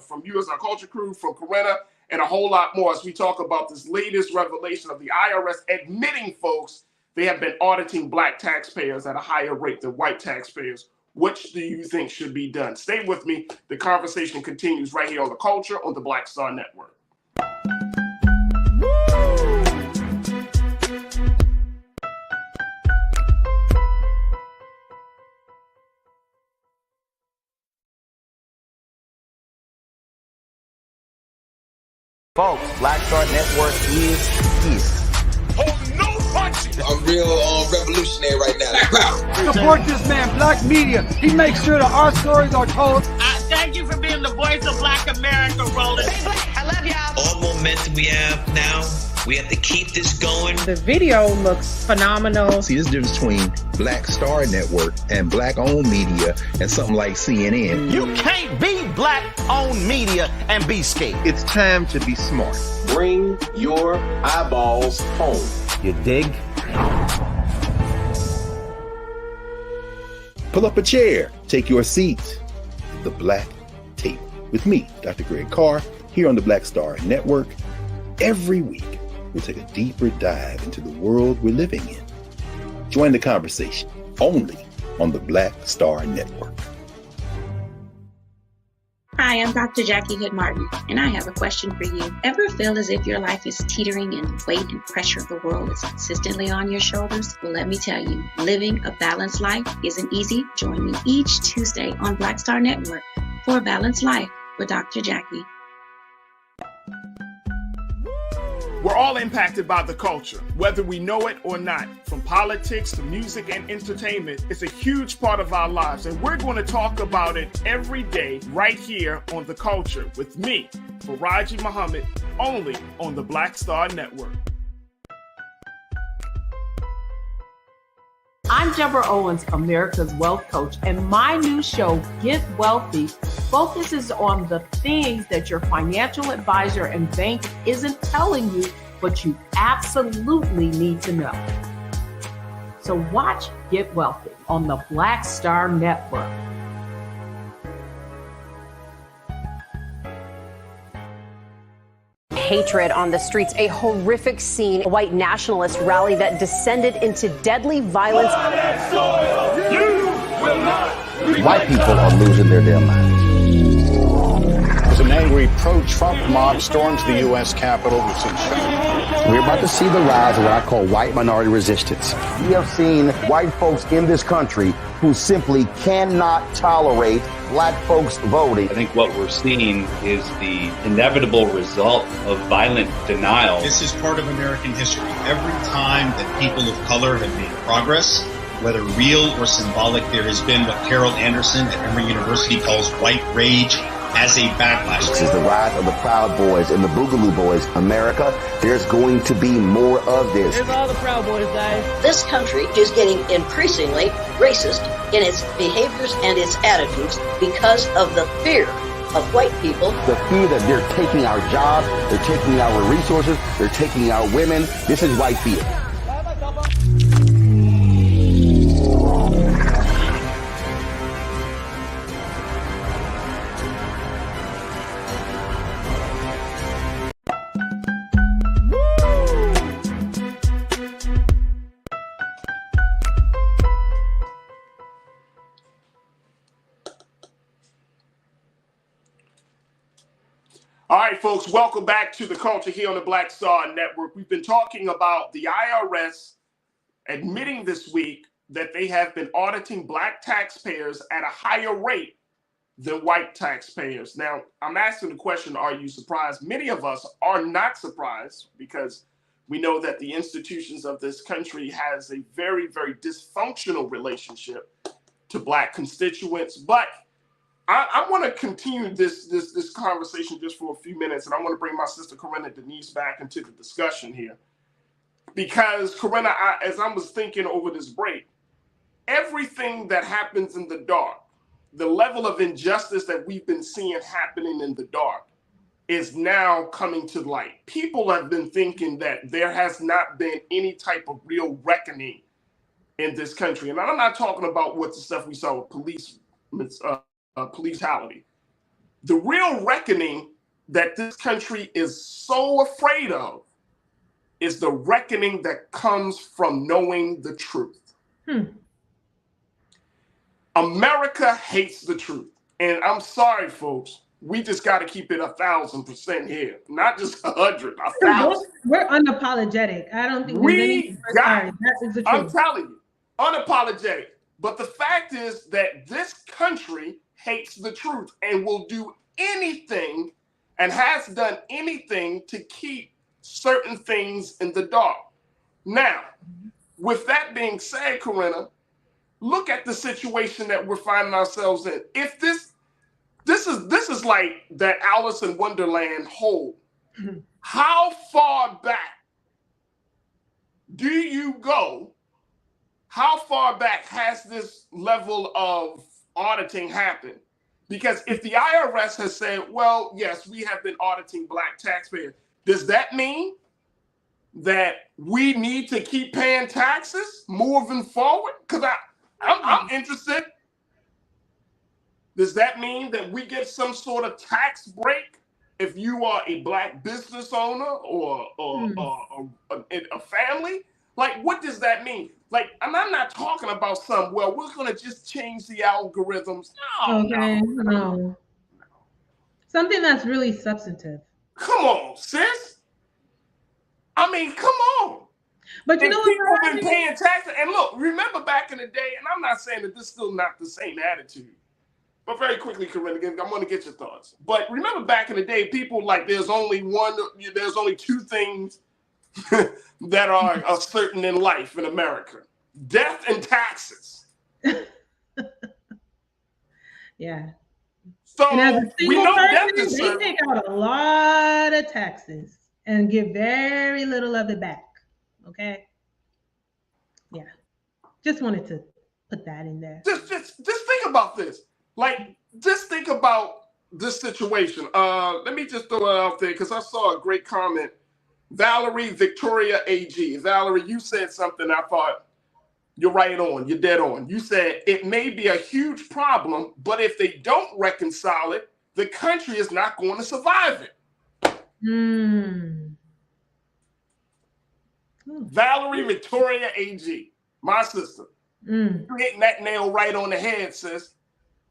from you as our culture crew, from Corinna, and a whole lot more as we talk about this latest revelation of the IRS admitting, folks, they have been auditing Black taxpayers at a higher rate than white taxpayers. Which do you think should be done? Stay with me. The conversation continues right here on The Culture on the Black Star Network. Folks, Black Star Network is here. Hold no punching. I'm real revolutionary right now. Support this man, Black media. He makes sure that our stories are told. Thank you for being the voice of Black America, Roland. Hey, Black, I love y'all. All momentum we have now, we have to keep this going. The video looks phenomenal. See, there's a difference between Black Star Network and Black-owned media and something like CNN. You can't be Black-owned media and be scared. It's time to be smart. Bring your eyeballs home. You dig? Pull up a chair. Take your seat. The Black Tape with me, Dr. Greg Carr, here on the Black Star Network. Every week, we'll take a deeper dive into the world we're living in. Join the conversation only on the Black Star Network. Hi, I'm Dr. Jackie Hood Martin, and I have a question for you. Ever feel as if your life is teetering and the weight and pressure of the world is consistently on your shoulders? Well, let me tell you, living a balanced life isn't easy. Join me each Tuesday on Black Star Network for A Balanced Life with Dr. Jackie. We're all impacted by the culture, whether we know it or not. From politics to music and entertainment, it's a huge part of our lives, and we're going to talk about it every day right here on The Culture with me, Farajii Muhammad, only on the Black Star Network. I'm Deborah Owens, America's Wealth Coach, and my new show, Get Wealthy, focuses on the things that your financial advisor and bank isn't telling you, but you absolutely need to know. So watch Get Wealthy on the Black Star Network. Hatred on the streets, a horrific scene, a white nationalist rally that descended into deadly violence. White people are losing their damn minds. As an angry pro-Trump mob storms the U.S. Capitol, we've seen shooting. We're about to see the rise of what I call white minority resistance. We have seen white folks in this country who simply cannot tolerate black folks voting. I think what we're seeing is the inevitable result of violent denial. This is part of American history. Every time that people of color have made progress, whether real or symbolic, there has been what Carol Anderson at Emory University calls white rage as a backlash. This is the rise of the Proud Boys and the Boogaloo Boys. America, there's going to be more of this. Here's all the Proud Boys, guys. This country is getting increasingly racist in its behaviors and its attitudes because of the fear of white people. The fear that they're taking our jobs, they're taking our resources, they're taking our women. This is white fear. All right, folks, welcome back to The Culture here on the Black Star Network. We've been talking about the IRS admitting this week that they have been auditing black taxpayers at a higher rate than white taxpayers. Now, I'm asking the question, are you surprised? Many of us are not surprised because we know that the institutions of this country has a very, very dysfunctional relationship to black constituents. But I want to continue this conversation just for a few minutes, and I want to bring my sister Corinna Denise back into the discussion here. Because, Corinna, as I was thinking over this break, everything that happens in the dark, the level of injustice that we've been seeing happening in the dark is now coming to light. People have been thinking that there has not been any type of real reckoning in this country. And I'm not talking about what the stuff we saw with police brutality. The real reckoning that this country is so afraid of is the reckoning that comes from knowing the truth. America hates the truth. And I'm sorry, folks, we just got to keep it 1,000% here. Not just 100, 1,000. We're unapologetic. I don't think that is the truth. I'm telling you, unapologetic. But the fact is that this country hates the truth and will do anything and has done anything to keep certain things in the dark. Now, with that being said, Corinna, look at the situation that we're finding ourselves in. If this is like that Alice in Wonderland hole. How far back do you go? How far back has this level of auditing happened? Because if the IRS has said, well, yes, we have been auditing Black taxpayers, does that mean that we need to keep paying taxes moving forward? Because I'm interested. Does that mean that we get some sort of tax break if you are a Black business owner or a family? Like, what does that mean? Like, I'm not talking about we're going to just change the algorithms. No. Something that's really substantive. Come on, sis. I mean, come on. But you know what? People have been paying taxes. And look, remember back in the day, and I'm not saying that this is still not the same attitude. But very quickly, Corinna, I'm going to get your thoughts. But remember back in the day, people there's only two things that are certain in life in America: death and taxes. Yeah. So and as a we know death person, is they certain. take out a lot of taxes and give very little of it back. Okay. Yeah. Just wanted to put that in there. Just think about this. Like, just think about this situation. Let me just throw it out there because I saw a great comment. Valerie Victoria AG. Valerie, you said something I thought you're right on. You're dead on. You said it may be a huge problem, but if they don't reconcile it, the country is not going to survive it. Valerie Victoria AG, my sister. You're hitting that nail right on the head, sis.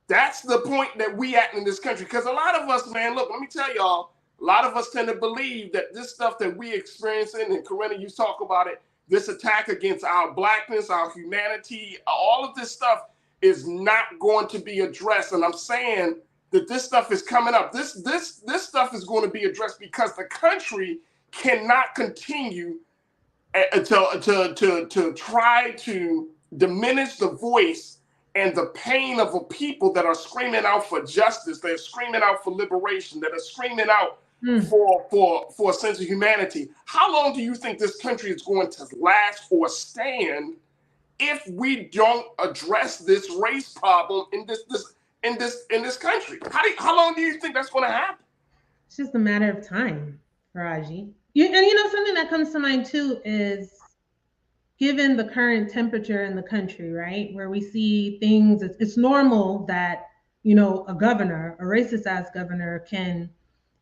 That's the point that we at in this country. Because a lot of us, man, look, let me tell y'all, a lot of us tend to believe that this stuff that we experiencing, and Corinna, you talk about it, this attack against our Blackness, our humanity, all of this stuff is not going to be addressed. And I'm saying that this stuff is coming up. This stuff is going to be addressed because the country cannot continue to try to diminish the voice and the pain of a people that are screaming out for justice, they're screaming out for liberation, that are screaming out for a sense of humanity. How long do you think this country is going to last or stand if we don't address this race problem in this country? How long do you think that's going to happen? It's just a matter of time, Farajii. And something that comes to mind too is, given the current temperature in the country, right, where we see things, it's normal that, a governor, a racist ass governor, can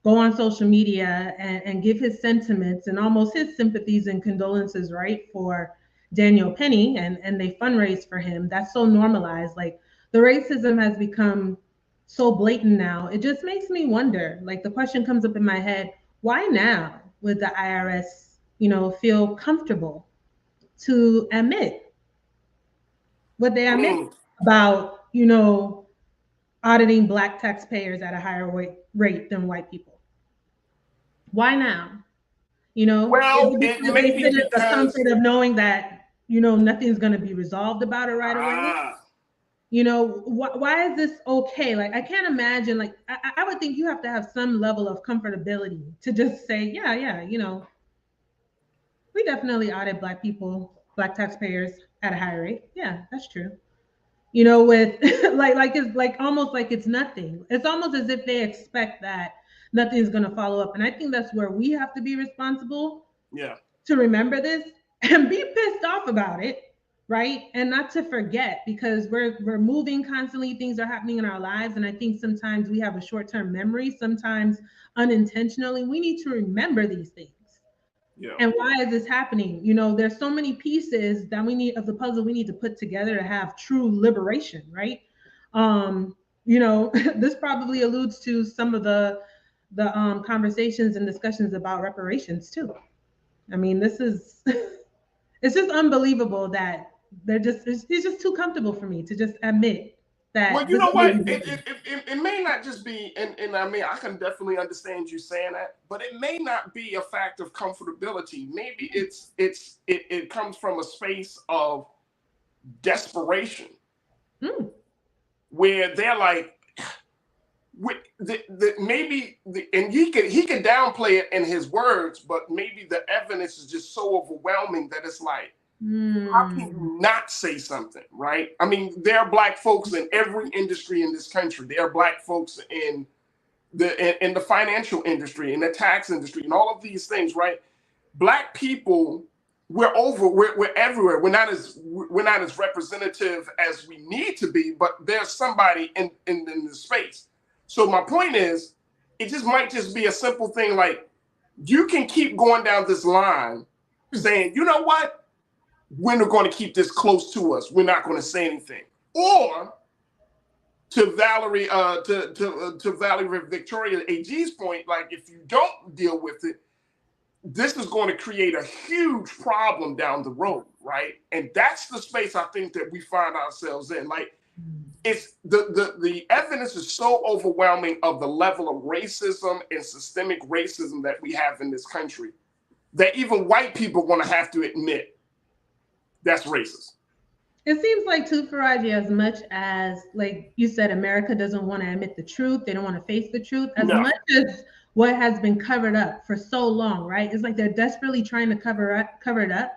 go on social media and give his sentiments and almost his sympathies and condolences, right, for Daniel Penny, and they fundraise for him. That's so normalized. Like, the racism has become so blatant now. It just makes me wonder, like, the question comes up in my head, why now would the IRS, feel comfortable to admit what they admit about, auditing Black taxpayers at a higher rate than white people? Why now? Well, it may be because the comfort of knowing that, nothing's going to be resolved about it right away. Why is this okay? Like, I can't imagine, like, I would think you have to have some level of comfortability to just say, yeah, we definitely audit Black taxpayers at a high rate. Yeah, that's true. With it's like almost like it's nothing. It's almost as if they expect that nothing's going to follow up. And I think that's where we have to be responsible. Yeah. To remember this and be pissed off about it, right? And not to forget, because we're moving constantly. Things are happening in our lives. And I think sometimes we have a short-term memory, sometimes unintentionally. We need to remember these things. Yeah. And why is this happening? There's so many pieces that we need of the puzzle we need to put together to have true liberation, right? This probably alludes to some of the conversations and discussions about reparations too. I mean, this is it's just unbelievable that it's just too comfortable for me to just admit that. Well, you know what? It may not just be, and I mean, I can definitely understand you saying that, but it may not be a fact of comfortability. Maybe it comes from a space of desperation, where they're like, and he could downplay it in his words, but maybe the evidence is just so overwhelming that it's like, how can you not say something, right? I mean, there are Black folks in every industry in this country. There are Black folks in the financial industry, in the tax industry, and all of these things, right? Black people, we're everywhere. We're not as representative as we need to be, but there's somebody in the space. So my point is, it just might just be a simple thing like, you can keep going down this line saying, you know what? We're going to keep this close to us. We're not going to say anything. Or to Valerie, to Valerie Victoria AG's point, like if you don't deal with it, this is going to create a huge problem down the road, right? And that's the space I think that we find ourselves in. Like, it's the evidence is so overwhelming of the level of racism and systemic racism that we have in this country that even white people are going to have to admit that's racist. It seems like too, Farajii, as much as, like you said, America doesn't want to admit the truth, they don't want to face the truth, as much as what has been covered up for so long, right? It's like they're desperately trying to cover it up,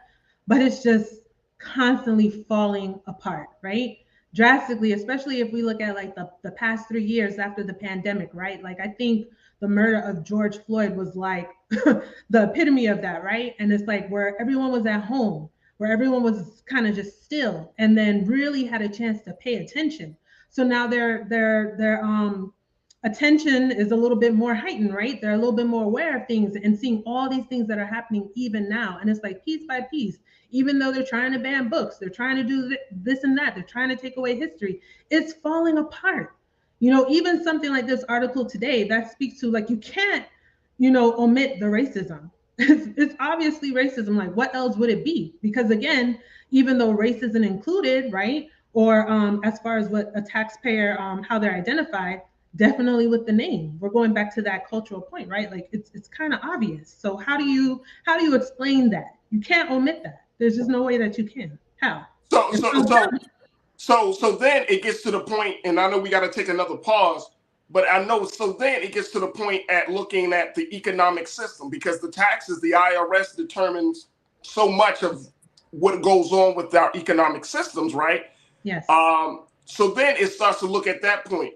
but it's just constantly falling apart, right? Drastically, especially if we look at like the past 3 years after the pandemic, right? Like I think the murder of George Floyd was like the epitome of that, right? And it's like where everyone was at home, where everyone was kind of just still and then really had a chance to pay attention. So now their attention is a little bit more heightened, right? They're a little bit more aware of things and seeing all these things that are happening even now. And it's like piece by piece, even though they're trying to ban books, they're trying to do this and that, they're trying to take away history, it's falling apart. You know, even something like this article today that speaks to like, you can't, omit the racism. It's obviously racism. Like, what else would it be? Because again, even though race isn't included, right? Or as far as what a taxpayer, how they're identified, definitely with the name. We're going back to that cultural point, right? Like it's kind of obvious. So how do you explain that? You can't omit that. There's just no way that you can. How? So then it gets to the point, and I know we got to take another pause. But I know, so then it gets to the point at looking at the economic system, because the taxes, the IRS determines so much of what goes on with our economic systems, right? Yes. So then it starts to look at that point.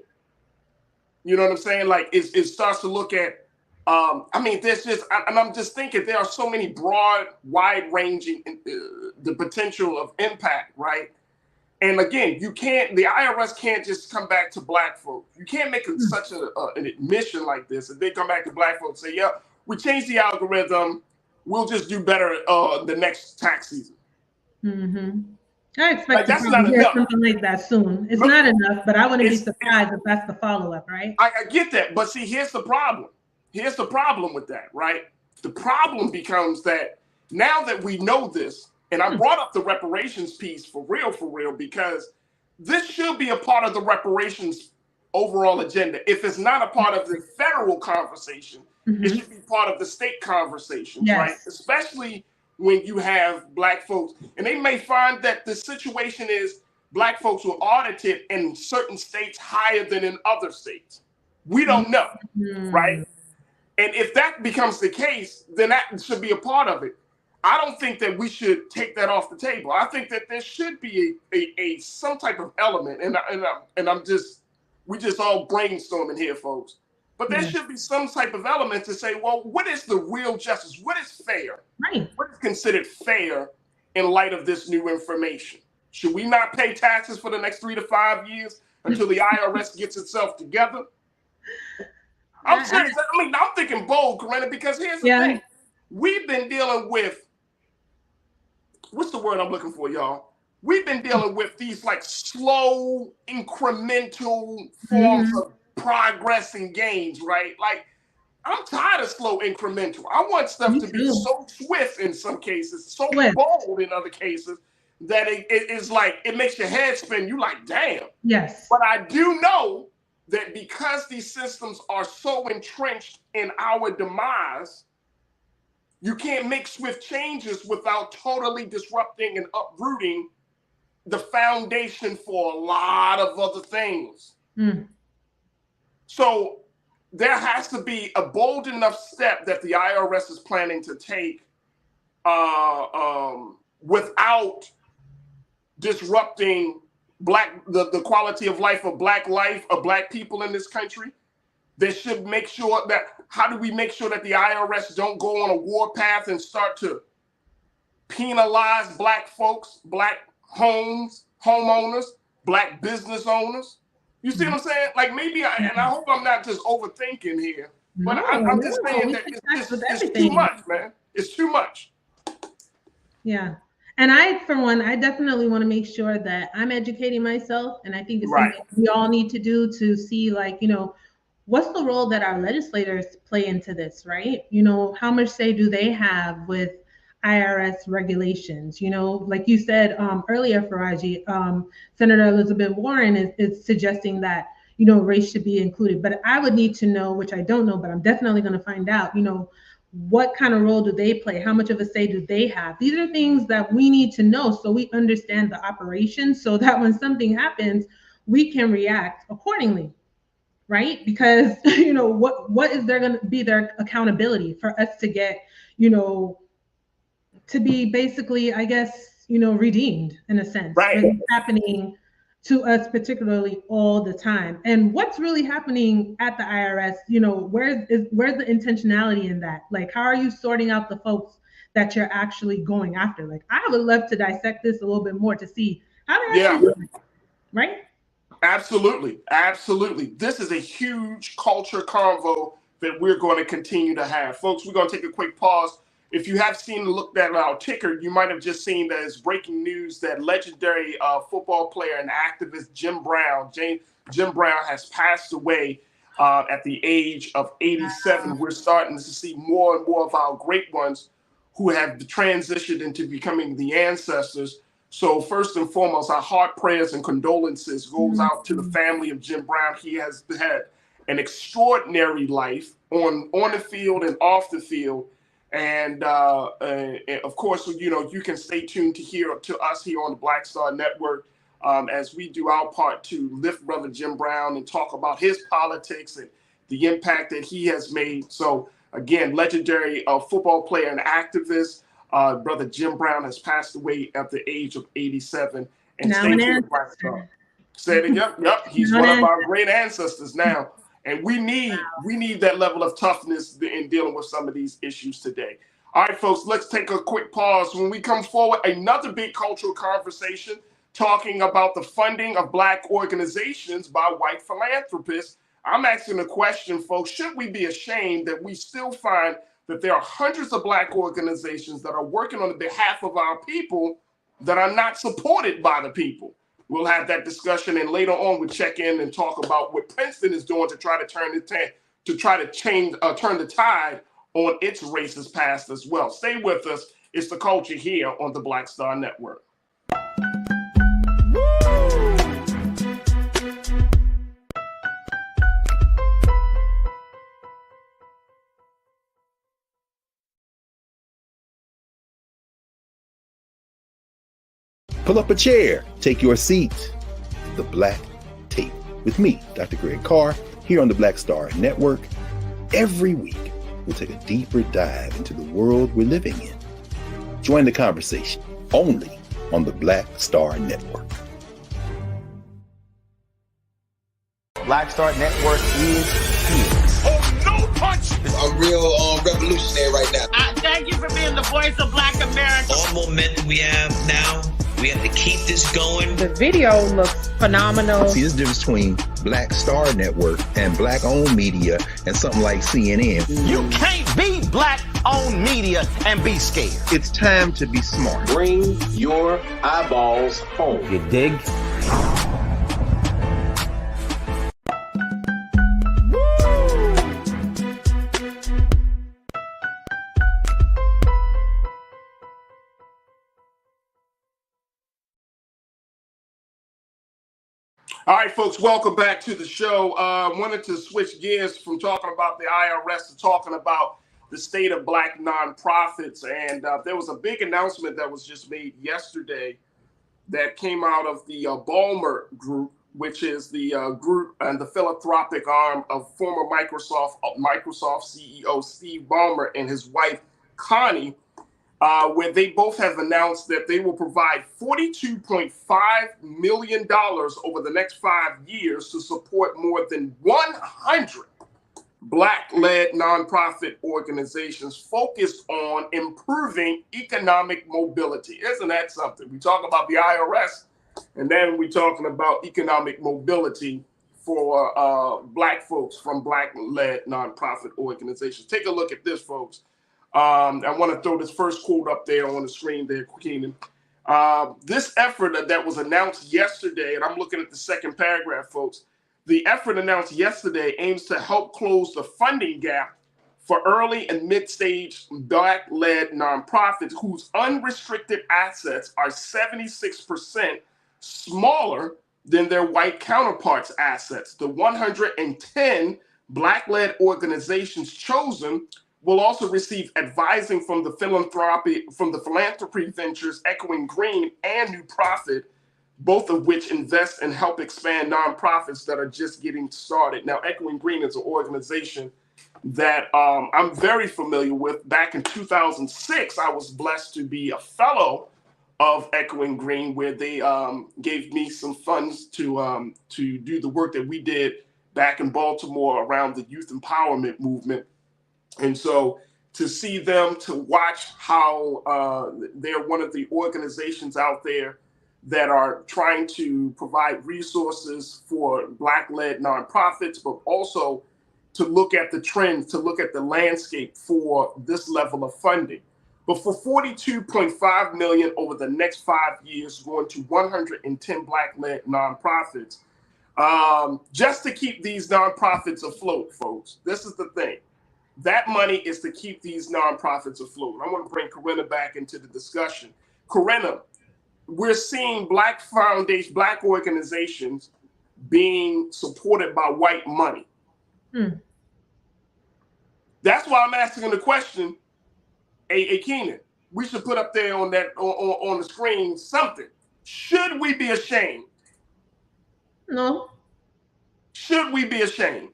You know what I'm saying? Like it starts to look at, I mean, there's just, and I'm just thinking there are so many broad, wide-ranging, the potential of impact, right? And again, the IRS can't just come back to Black folks. You can't make such an admission like this. If they come back to Black folks and say, yeah, we changed the algorithm, we'll just do better the next tax season. Mm-hmm. I expect to hear something like that soon. It's not enough, but I wouldn't be surprised if that's the follow-up, right? I get that, but see, here's the problem. Here's the problem with that, right? The problem becomes that now that we know this, and I brought up the reparations piece for real, because this should be a part of the reparations overall agenda. If it's not a part of the federal conversation, it should be part of the state conversation, right? Especially when you have Black folks. And they may find that the situation is Black folks were audited in certain states higher than in other states. We don't know, right? And if that becomes the case, then that should be a part of it. I don't think that we should take that off the table. I think that there should be a some type of element, and we just all brainstorming here, folks. But there should be some type of element to say, well, what is the real justice? What is fair? Right. What is considered fair in light of this new information? Should we not pay taxes for the next 3 to 5 years until the IRS gets itself together? I'm serious. I mean, I'm thinking bold, Corinna, because here's the thing. We've been dealing with, what's the word I'm looking for, y'all? We've been dealing with these like slow, incremental forms of progress and gains, right? Like, I'm tired of slow incremental. I want stuff to be so swift in some cases, so bold in other cases, that it is like, it makes your head spin. You like, damn. Yes. But I do know that because these systems are so entrenched in our demise, you can't make swift changes without totally disrupting and uprooting the foundation for a lot of other things. So there has to be a bold enough step that the IRS is planning to take without disrupting the quality of life of Black people in this country. They should make sure that, how do we make sure that the IRS don't go on a war path and start to penalize Black folks, Black homeowners, Black business owners? You see what I'm saying? Like maybe, and I hope I'm not just overthinking here, but I'm just saying that it's too much, man. It's too much. Yeah. And for one, I definitely want to make sure that I'm educating myself. And I think it's something we all need to do to see, like, what's the role that our legislators play into this, right? How much say do they have with IRS regulations? Like you said earlier, Farajii, Senator Elizabeth Warren is suggesting that, race should be included. But I would need to know, which I don't know, but I'm definitely going to find out, what kind of role do they play? How much of a say do they have? These are things that we need to know so we understand the operation, so that when something happens, we can react accordingly, right? Because, what is there going to be their accountability for us to get, to be basically, I guess, redeemed in a sense. Right. It's happening to us particularly all the time. And what's really happening at the IRS, where's the intentionality in that? Like, how are you sorting out the folks that you're actually going after? Like, I would love to dissect this a little bit more to see how they're actually doing it, right? Absolutely. Absolutely. This is a huge culture convo that we're going to continue to have. Folks, we're going to take a quick pause. If you have looked at our ticker, you might have just seen that it's breaking news that legendary football player and activist Jim Brown has passed away at the age of 87. We're starting to see more and more of our great ones who have transitioned into becoming the ancestors. So first and foremost, our heart prayers and condolences goes out to the family of Jim Brown. He has had an extraordinary life on the field and off the field. And of course, you can stay tuned to us here on the Black Star Network as we do our part to lift Brother Jim Brown and talk about his politics and the impact that he has made. So again, legendary football player and activist, Brother Jim Brown has passed away at the age of 87. And now stay an tuned. Said it. Yep. He's one of our great ancestors now. And we need that level of toughness in dealing with some of these issues today. All right, folks, let's take a quick pause. When we come forward, another big cultural conversation talking about the funding of Black organizations by white philanthropists. I'm asking the question, folks, should we be ashamed that we still find that there are hundreds of Black organizations that are working on behalf of our people that are not supported by the people? We'll have that discussion, and later on we'll check in and talk about what Princeton is doing to try to turn the tide on its racist past as well. Stay with us. It's The Culture here on the Black Star Network. Pull up a chair, take your seat. The Black Tape with me, Dr. Greg Carr, here on the Black Star Network. Every week, we'll take a deeper dive into the world we're living in. Join the conversation only on the Black Star Network. Black Star Network is here. Oh, no punch! I'm real revolutionary right now. Thank you for being the voice of Black America. All momentum we have now, we have to keep this going. The video looks phenomenal. See, there's a difference between Black Star Network and Black-owned media and something like CNN. You can't be Black-owned media and be scared. It's time to be smart. Bring your eyeballs home. You dig? All right, folks, welcome back to the show. Wanted to switch gears from talking about the IRS to talking about the state of Black nonprofits. And there was a big announcement that was just made yesterday that came out of the Ballmer Group, which is the group and the philanthropic arm of former Microsoft CEO Steve Ballmer and his wife Connie, where they both have announced that they will provide $42.5 million over the next 5 years to support more than 100 Black-led nonprofit organizations focused on improving economic mobility. Isn't that something? We talk about the IRS, and then we're talking about economic mobility for Black folks from Black-led nonprofit organizations. Take a look at this, folks. I want to throw this first quote up there on the screen there, Keenan. This effort that was announced yesterday, and I'm looking at the second paragraph, folks. The effort announced yesterday aims to help close the funding gap for early and mid-stage Black-led nonprofits whose unrestricted assets are 76% smaller than their white counterparts' assets. The 110 Black-led organizations chosen will also receive advising from the philanthropy ventures Echoing Green and New Profit, both of which invest and help expand nonprofits that are just getting started. Now, Echoing Green is an organization that I'm very familiar with. Back in 2006, I was blessed to be a fellow of Echoing Green, where they gave me some funds to do the work that we did back in Baltimore around the youth empowerment movement. And so to see them, to watch how they're one of the organizations out there that are trying to provide resources for Black-led nonprofits, but also to look at the trends, to look at the landscape for this level of funding. But for $42.5 million over the next 5 years, going to 110 Black-led nonprofits, just to keep these nonprofits afloat, folks. This is the thing. That money is to keep these nonprofits afloat. I want to bring Corinna back into the discussion. Corinna, we're seeing Black organizations being supported by white money. That's why I'm asking the question, A. Keenan. We should put up there on that on the screen something. Should we be ashamed? No. Should we be ashamed?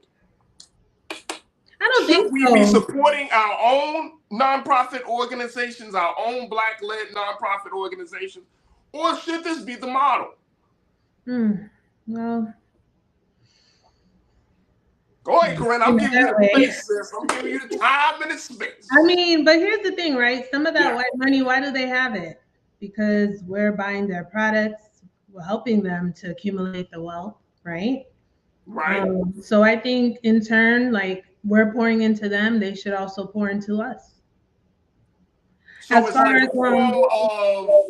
I don't think so. Should we be supporting our own nonprofit organizations, our own Black-led nonprofit organizations, or should this be the model? Well, go ahead, Corinne. I'm giving you the space, sis. I'm giving you the time and the space. I mean, but here's the thing, right? Some of that white money, why do they have it? Because we're buying their products, we're helping them to accumulate the wealth, right? Right. So I think in turn, like we're pouring into them, they should also pour into us. So as far as well,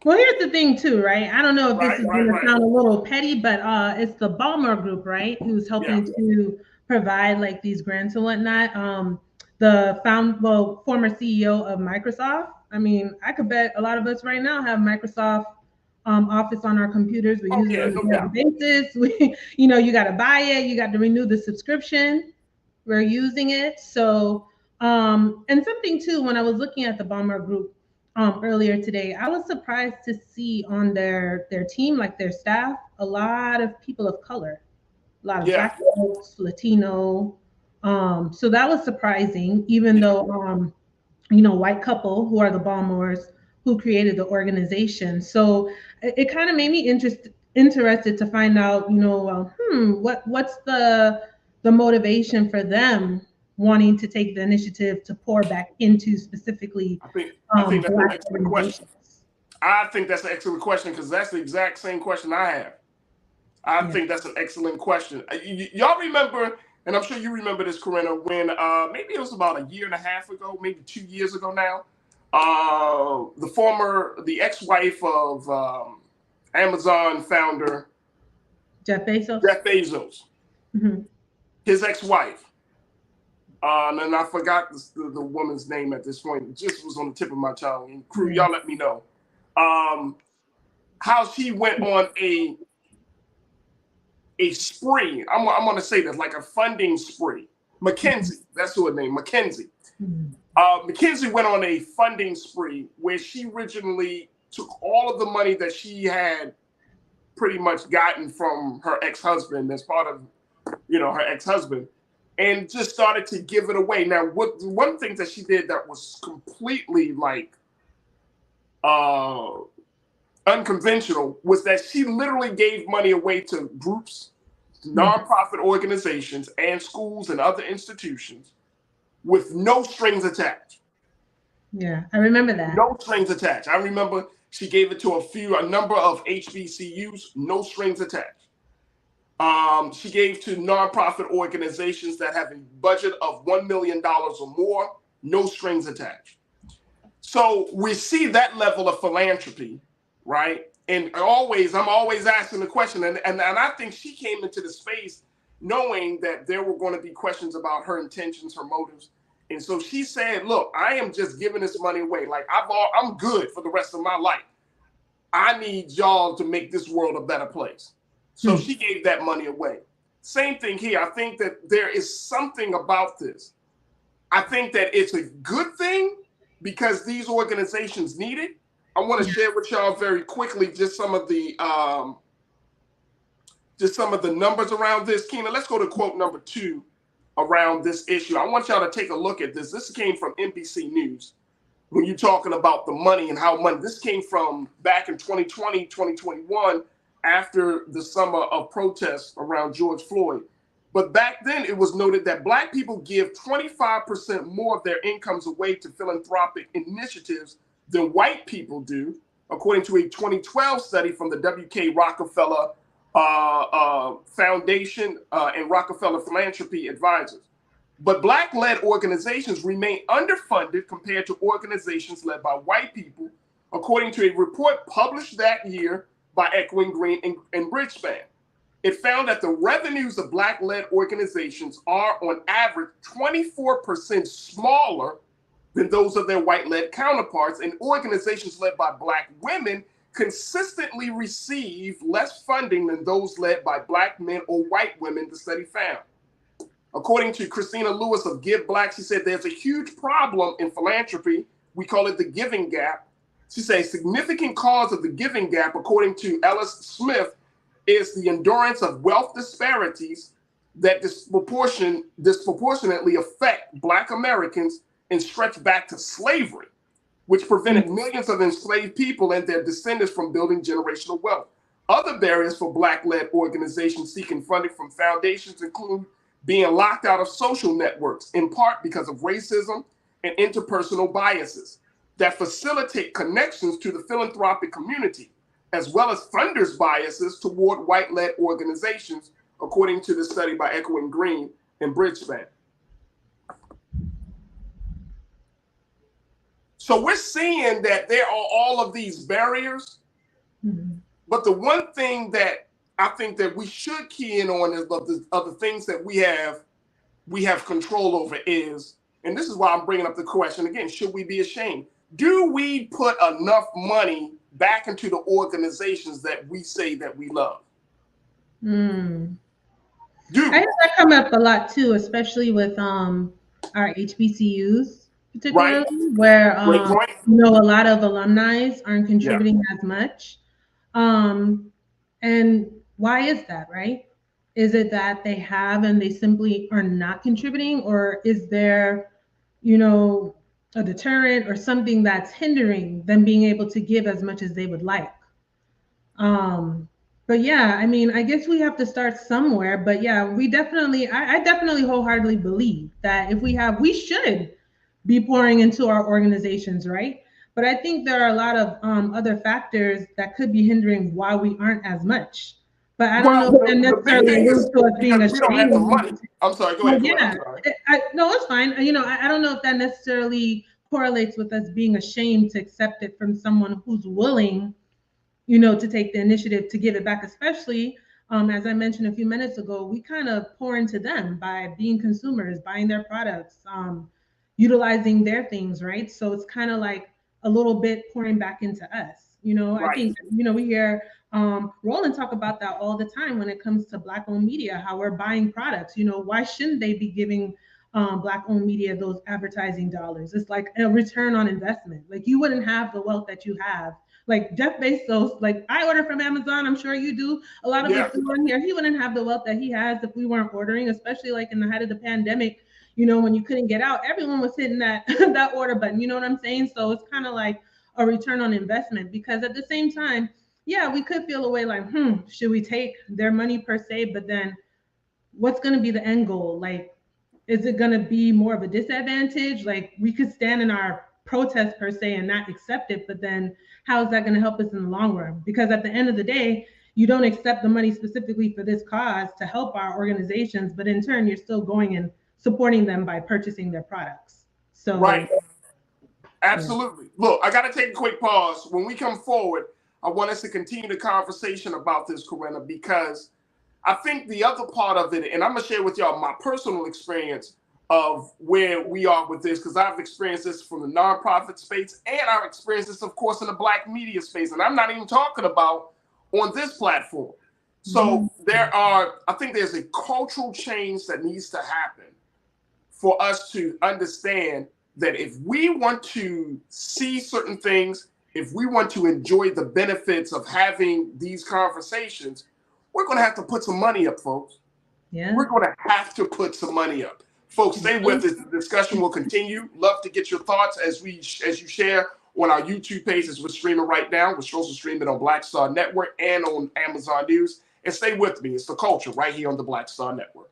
here's the thing too, right? I don't know if this is going to sound a little petty, but it's the Ballmer Group, right? Who's helping to provide like these grants and whatnot. The former CEO of Microsoft. I mean, I could bet a lot of us right now have Microsoft Office on our computers. We use it on a daily basis. You got to buy it. You got to renew the subscription. We're using it. So, and something too, when I was looking at the Ballmer Group earlier today, I was surprised to see on their team, like their staff, a lot of people of color, a lot of Black folks, Latino. So that was surprising, even though, white couple who are the Ballmers who created the organization. So it kind of made me interested to find out, what's the motivation for them wanting to take the initiative to pour back into specifically. I think that's an excellent question. I think that's an excellent question because that's the exact same question I have. I think that's an excellent question. Y'all remember, and I'm sure you remember this, Corinna, when maybe it was about a year and a half ago, maybe 2 years ago now, the ex-wife of Amazon founder Jeff Bezos, his ex-wife, and I forgot the woman's name at this point. It just was on the tip of my tongue. And crew, y'all let me know. how she went on a spree. I'm going to say this, like a funding spree. Mackenzie, that's who her name, Mackenzie. Mackenzie went on a funding spree where she originally took all of the money that she had pretty much gotten from her ex-husband as part of, her ex-husband, and just started to give it away. Now, one thing that she did that was completely like unconventional was that she literally gave money away to groups, nonprofit organizations, and schools and other institutions with no strings attached. Yeah, I remember that. No strings attached. I remember she gave it to a number of HBCUs, no strings attached. She gave to nonprofit organizations that have a budget of $1 million or more, no strings attached. So we see that level of philanthropy, right? And I'm always asking the question, and I think she came into the space knowing that there were going to be questions about her intentions, her motives. And so she said, look, I am just giving this money away. Like I'm good for the rest of my life. I need y'all to make this world a better place. So she gave that money away. Same thing here. I think that there is something about this. I think that it's a good thing because these organizations need it. I want to share with y'all very quickly just some of the numbers around this. Keena, let's go to quote number 2 around this issue. I want y'all to take a look at this. This came from NBC News. When you're talking about the money and how money, this came from back in 2020, 2021, after the summer of protests around George Floyd. But back then it was noted that Black people give 25% more of their incomes away to philanthropic initiatives than white people do, according to a 2012 study from the W.K. Rockefeller Foundation and Rockefeller Philanthropy Advisors. But Black-led organizations remain underfunded compared to organizations led by white people, according to a report published that year by Echoing Green and Bridgespan. It found that the revenues of Black-led organizations are, on average, 24% smaller than those of their white-led counterparts, and organizations led by Black women consistently receive less funding than those led by Black men or white women, the study found. According to Christina Lewis of Give Black, she said there's a huge problem in philanthropy. We call it the giving gap. She said a significant cause of the giving gap, according to Ellis Smith, is the endurance of wealth disparities that disproportionately affect Black Americans and stretch back to slavery, which prevented millions of enslaved people and their descendants from building generational wealth. Other barriers for Black-led organizations seeking funding from foundations include being locked out of social networks, in part because of racism and interpersonal biases that facilitate connections to the philanthropic community, as well as funders' biases toward white-led organizations, according to the study by Echoing Green and Bridgespan. So we're seeing that there are all of these barriers, but the one thing that I think that we should key in on is of the things that we have control over is, and this is why I'm bringing up the question again, should we be ashamed? Do we put enough money back into the organizations that we say that we love? I think that come up a lot too, especially with our HBCUs, particularly, where a lot of alumni aren't contributing as much. And why is that, right? Is it that they have and they simply are not contributing, or is there, a deterrent or something that's hindering them being able to give as much as they would like? But yeah, I mean, I guess we have to start somewhere. But yeah, I definitely wholeheartedly believe that if we should be pouring into our organizations, right? But I think there are a lot of other factors that could be hindering why we aren't as much. But I don't know if that necessarily alludes to us being ashamed. I'm sorry, go ahead. Yeah, no, it's fine. I don't know if that necessarily correlates with us being ashamed to accept it from someone who's willing, to take the initiative to give it back, especially as I mentioned a few minutes ago, we kind of pour into them by being consumers, buying their products, utilizing their things, right? So it's kind of like a little bit pouring back into us. You know, I Right. think, you know, we hear Roland talk about that all the time when it comes to Black-owned media, how we're buying products. You know, why shouldn't they be giving Black-owned media those advertising dollars? It's like a return on investment. Like, you wouldn't have the wealth that you have. Like Jeff Bezos, like I order from Amazon, I'm sure you do. A lot of us on here, he wouldn't have the wealth that he has if we weren't ordering, especially like in the height of the pandemic. You know, when you couldn't get out, everyone was hitting that that order button. You know what I'm saying? So it's kind of like a return on investment, because at the same time, yeah, we could feel a way like, should we take their money per se? But then what's going to be the end goal? Like, is it going to be more of a disadvantage? Like, we could stand in our protest per se and not accept it, but then how is that going to help us in the long run? Because at the end of the day, you don't accept the money specifically for this cause to help our organizations, but in turn, you're still going and supporting them by purchasing their products. So right. Absolutely. Yeah. Look, I got to take a quick pause. When we come forward, I want us to continue the conversation about this, Corinna, because I think the other part of it, and I'm going to share with y'all my personal experience of where we are with this, because I've experienced this from the nonprofit space, and I've experienced this, of course, in the Black media space. And I'm not even talking about on this platform. So I think there's a cultural change that needs to happen for us to understand that if we want to see certain things, if we want to enjoy the benefits of having these conversations, we're going to have to put some money up, folks. Yeah. We're going to have to put some money up. Folks, stay with us. The discussion will continue. Love to get your thoughts as you share on our YouTube page, as we're streaming right now. We're also streaming on Black Star Network and on Amazon News. And stay with me. It's The Culture right here on the Black Star Network.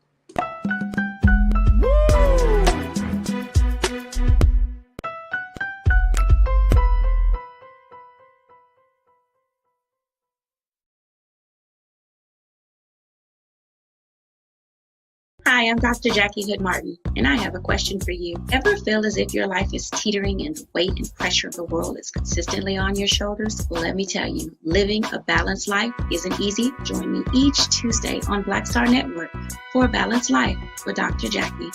Hi, I'm Dr. Jackie Hood Martin, and I have a question for you. Ever feel as if your life is teetering and the weight and pressure of the world is consistently on your shoulders? Well, let me tell you, living a balanced life isn't easy. Join me each Tuesday on Black Star Network for A Balanced Life with Dr. Jackie.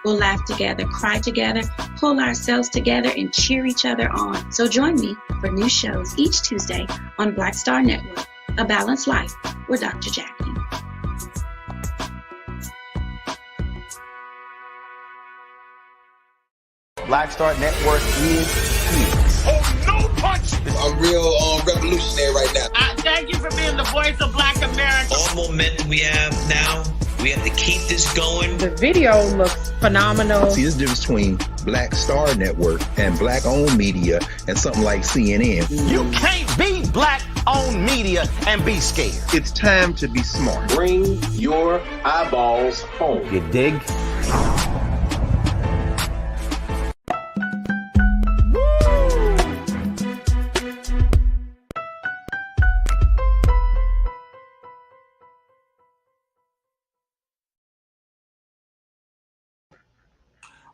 We'll laugh together, cry together, pull ourselves together, and cheer each other on. So join me for new shows each Tuesday on Black Star Network, A Balanced Life with Dr. Jackie. Black Star Network is here. Oh, no punch! I'm real revolutionary right now. Thank you for being the voice of Black America. All momentum we have now, we have to keep this going. The video looks phenomenal. See, there's a difference between Black Star Network and Black-owned media and something like CNN. You can't be Black-owned media and be scared. It's time to be smart. Bring your eyeballs home. You dig?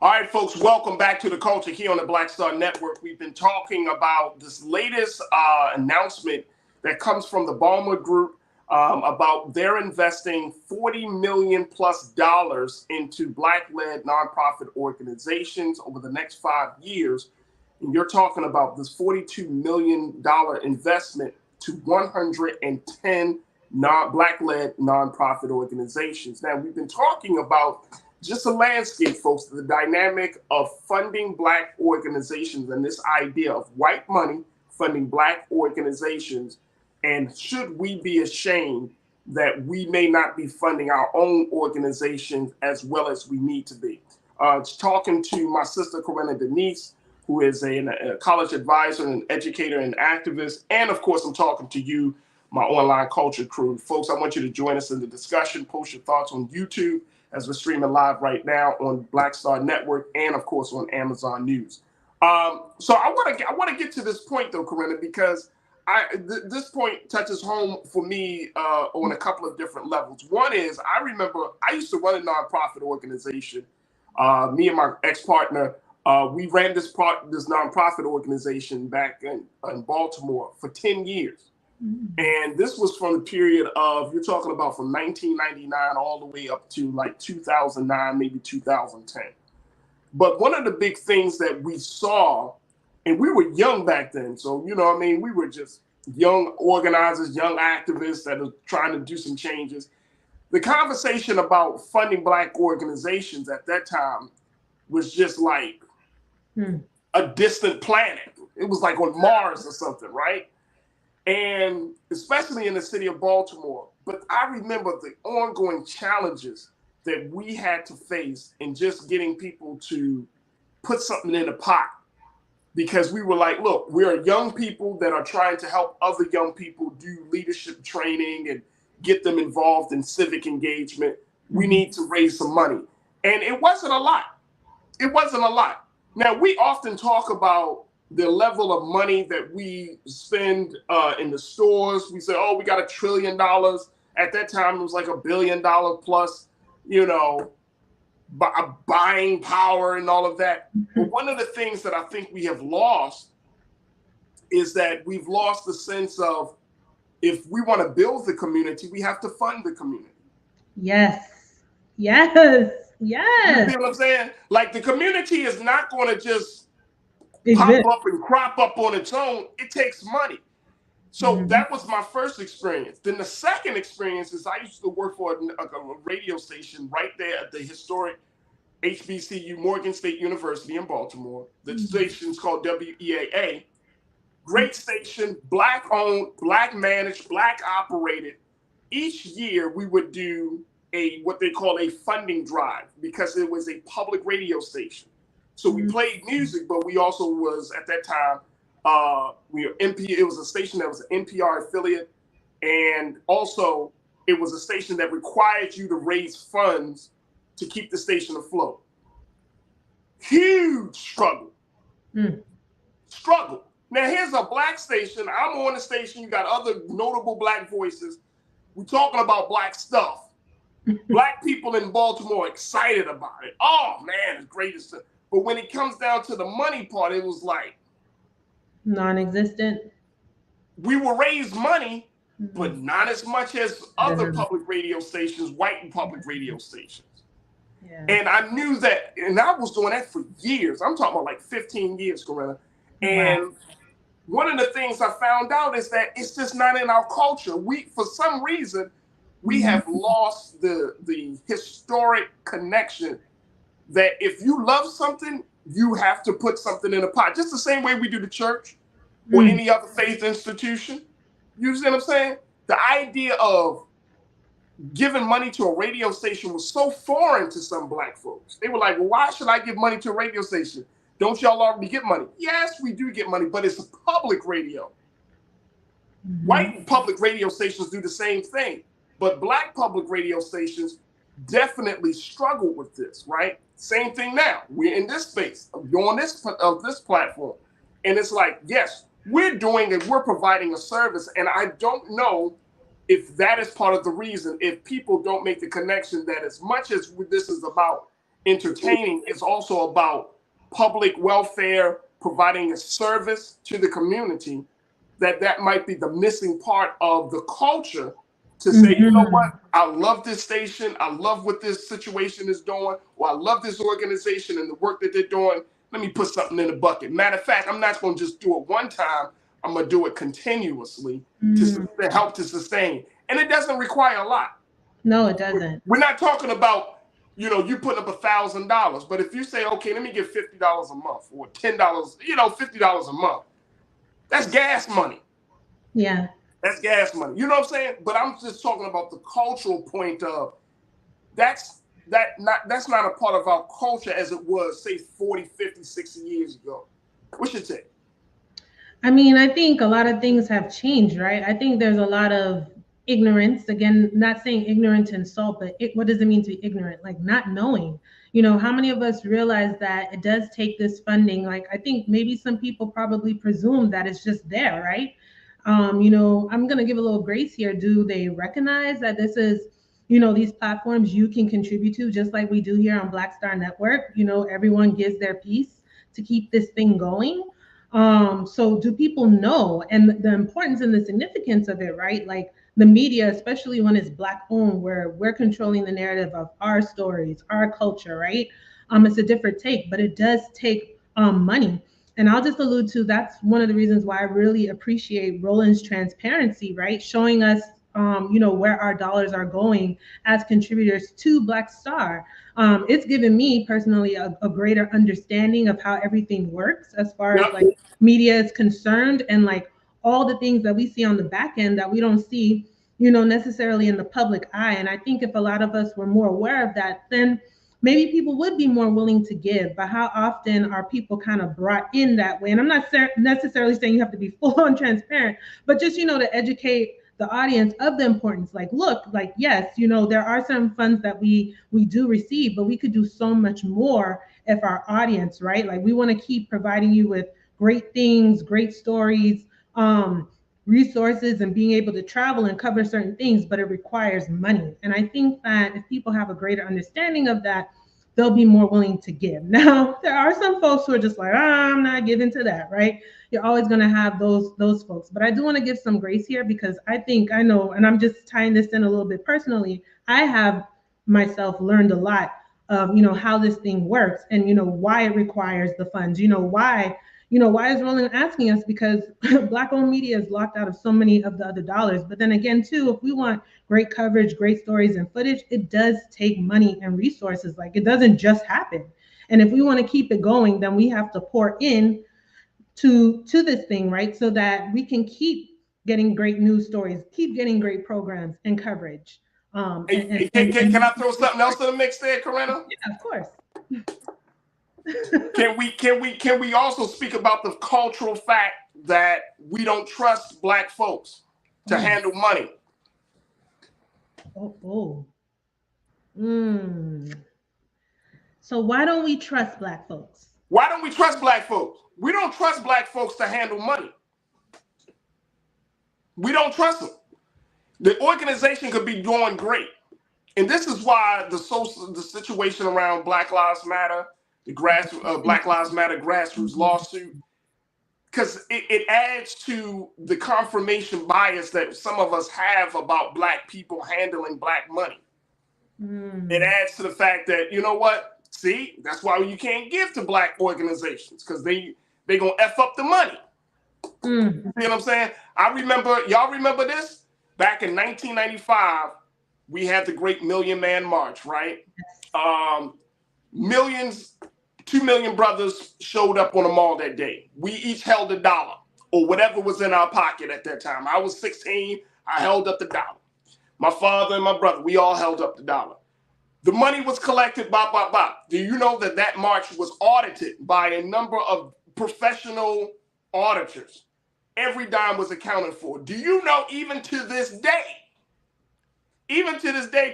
All right, folks, welcome back to The Culture here on the Black Star Network. We've been talking about this latest announcement that comes from the Balmer Group about their investing $40 million plus into Black-led nonprofit organizations over the next 5 years. And you're talking about this $42 million investment to 110 Black-led nonprofit organizations. Now, we've been talking about just the landscape, folks, the dynamic of funding Black organizations and this idea of white money funding Black organizations. And should we be ashamed that we may not be funding our own organizations as well as we need to be? Talking to my sister, Corinna Denise, who is a college advisor and educator and activist. And of course, I'm talking to you, my online culture crew. Folks, I want you to join us in the discussion. Post your thoughts on YouTube as we're streaming live right now on Black Star Network and of course on Amazon News. So I want to get to this point though, Corinna, because this point touches home for me on a couple of different levels. One is I remember I used to run a nonprofit organization. Me and my ex-partner, we ran this nonprofit organization back in Baltimore for 10 years. And this was from the period of, you're talking about from 1999 all the way up to like 2009, maybe 2010. But one of the big things that we saw, and we were young back then, so, you know what I mean, we were just young organizers, young activists that are trying to do some changes. The conversation about funding Black organizations at that time was just like a distant planet. It was like on Mars or something, right? And especially in the city of Baltimore. But I remember the ongoing challenges that we had to face in just getting people to put something in the pot. Because we were like, look, we're young people that are trying to help other young people do leadership training and get them involved in civic engagement. We need to raise some money. And it wasn't a lot. It wasn't a lot. Now, we often talk about the level of money that we spend in the stores. We say, oh, we got $1 trillion. At that time, it was like $1 billion plus, you know, buying power and all of that. But one of the things that I think we have lost is that we've lost the sense of, if we want to build the community, we have to fund the community. Yes. Yes. Yes. You see what I'm saying? Like, the community is not going to just pop up and crop up on its own. It takes money. So that was my first experience. Then the second experience is I used to work for a radio station right there at the historic HBCU, Morgan State University in Baltimore. The station's called WEAA. Great station, Black owned, Black managed, Black operated. Each year we would do what they call a funding drive, because it was a public radio station. So we played music, but we also was, at that time, it was a station that was an NPR affiliate. And also it was a station that required you to raise funds to keep the station afloat. Huge struggle. Struggle. Now, here's a Black station. I'm on the station. You got other notable Black voices. We're talking about Black stuff. Black people in Baltimore excited about it. Oh, man, it's great. But when it comes down to the money part, it was like non-existent. We will raise money, but not as much as other public radio stations, white public radio stations. Yeah. And I knew that, and I was doing that for years. I'm talking about like 15 years, Coretta. And one of the things I found out is that it's just not in our culture. For some reason, we have lost the historic connection that if you love something, you have to put something in a pot. Just the same way we do the church or any other faith institution. You see what I'm saying? The idea of giving money to a radio station was so foreign to some Black folks. They were like, well, why should I give money to a radio station? Don't y'all already get money? Yes, we do get money, but it's a public radio. White public radio stations do the same thing, but Black public radio stations definitely struggle with this, right? Same thing now. We're in this space. You're on this platform. And it's like, yes, we're doing it. We're providing a service. And I don't know if that is part of the reason, if people don't make the connection that as much as this is about entertaining, it's also about public welfare, providing a service to the community, that might be the missing part of the culture to say, you know what, I love this station, I love what this situation is doing, or I love this organization and the work that they're doing, let me put something in the bucket. Matter of fact, I'm not going to just do it one time, I'm going to do it continuously to help to sustain. And it doesn't require a lot. No, it doesn't. We're not talking about, you put up $1,000, but if you say, okay, let me give $50 a month or $10, $50 a month, that's gas money. Yeah. That's gas money. You know what I'm saying? But I'm just talking about the cultural point of that's not a part of our culture as it was, say, 40, 50, 60 years ago. What's your take? I mean, I think a lot of things have changed, right? I think there's a lot of ignorance. Again, not saying ignorant to insult, but what does it mean to be ignorant? Like not knowing. How many of us realize that it does take this funding? Like, I think maybe some people probably presume that it's just there, right? I'm going to give a little grace here. Do they recognize that this is, these platforms you can contribute to, just like we do here on Black Star Network? Everyone gives their piece to keep this thing going. So do people know? And the importance and the significance of it, right? Like the media, especially when it's Black owned, where we're controlling the narrative of our stories, our culture, right? It's a different take, but it does take money. And I'll just allude to, that's one of the reasons why I really appreciate Roland's transparency, right? Showing us, where our dollars are going as contributors to Black Star. It's given me personally a greater understanding of how everything works as far as like media is concerned, and like all the things that we see on the back end that we don't see, necessarily in the public eye. And I think if a lot of us were more aware of that, then maybe people would be more willing to give. But how often are people kind of brought in that way? And I'm not necessarily saying you have to be full on transparent, but just, to educate the audience of the importance. Like, look, like, yes, there are some funds that we do receive, but we could do so much more if our audience, right? Like, we want to keep providing you with great things, great stories, resources, and being able to travel and cover certain things, but it requires money. And I think that if people have a greater understanding of that, they'll be more willing to give. Now, there are some folks who are just like, I'm not giving to that, right? You're always going to have those folks. But I do want to give some grace here, because I know, and I'm just tying this in a little bit personally, I have myself learned a lot of, how this thing works, and, why it requires the funds, why is Roland asking us? Because Black-owned media is locked out of so many of the other dollars. But then again, too, if we want great coverage, great stories, and footage, it does take money and resources. Like, it doesn't just happen. And if we want to keep it going, then we have to pour in to this thing, right? So that we can keep getting great news stories, keep getting great programs and coverage. Can I throw something else in the mix there, Corinna? Yeah, of course. Can we also speak about the cultural fact that we don't trust Black folks to handle money? So why don't we trust Black folks? Why don't we trust Black folks? We don't trust Black folks to handle money. We don't trust them. The organization could be doing great. And this is why the situation around Black Lives Matter, the Black Lives Matter grassroots lawsuit, because it adds to the confirmation bias that some of us have about Black people handling Black money. It adds to the fact that, you know what? See, that's why you can't give to Black organizations, because they gonna F up the money. You see what I'm saying? Y'all remember this? Back in 1995, we had the Great Million Man March, right? 2 million brothers showed up on the mall that day. We each held $1 or whatever was in our pocket at that time. I was 16, I held up the $1. My father and my brother, we all held up the $1. The money was collected, Do you know that march was audited by a number of professional auditors? Every dime was accounted for. Do you know, even to this day,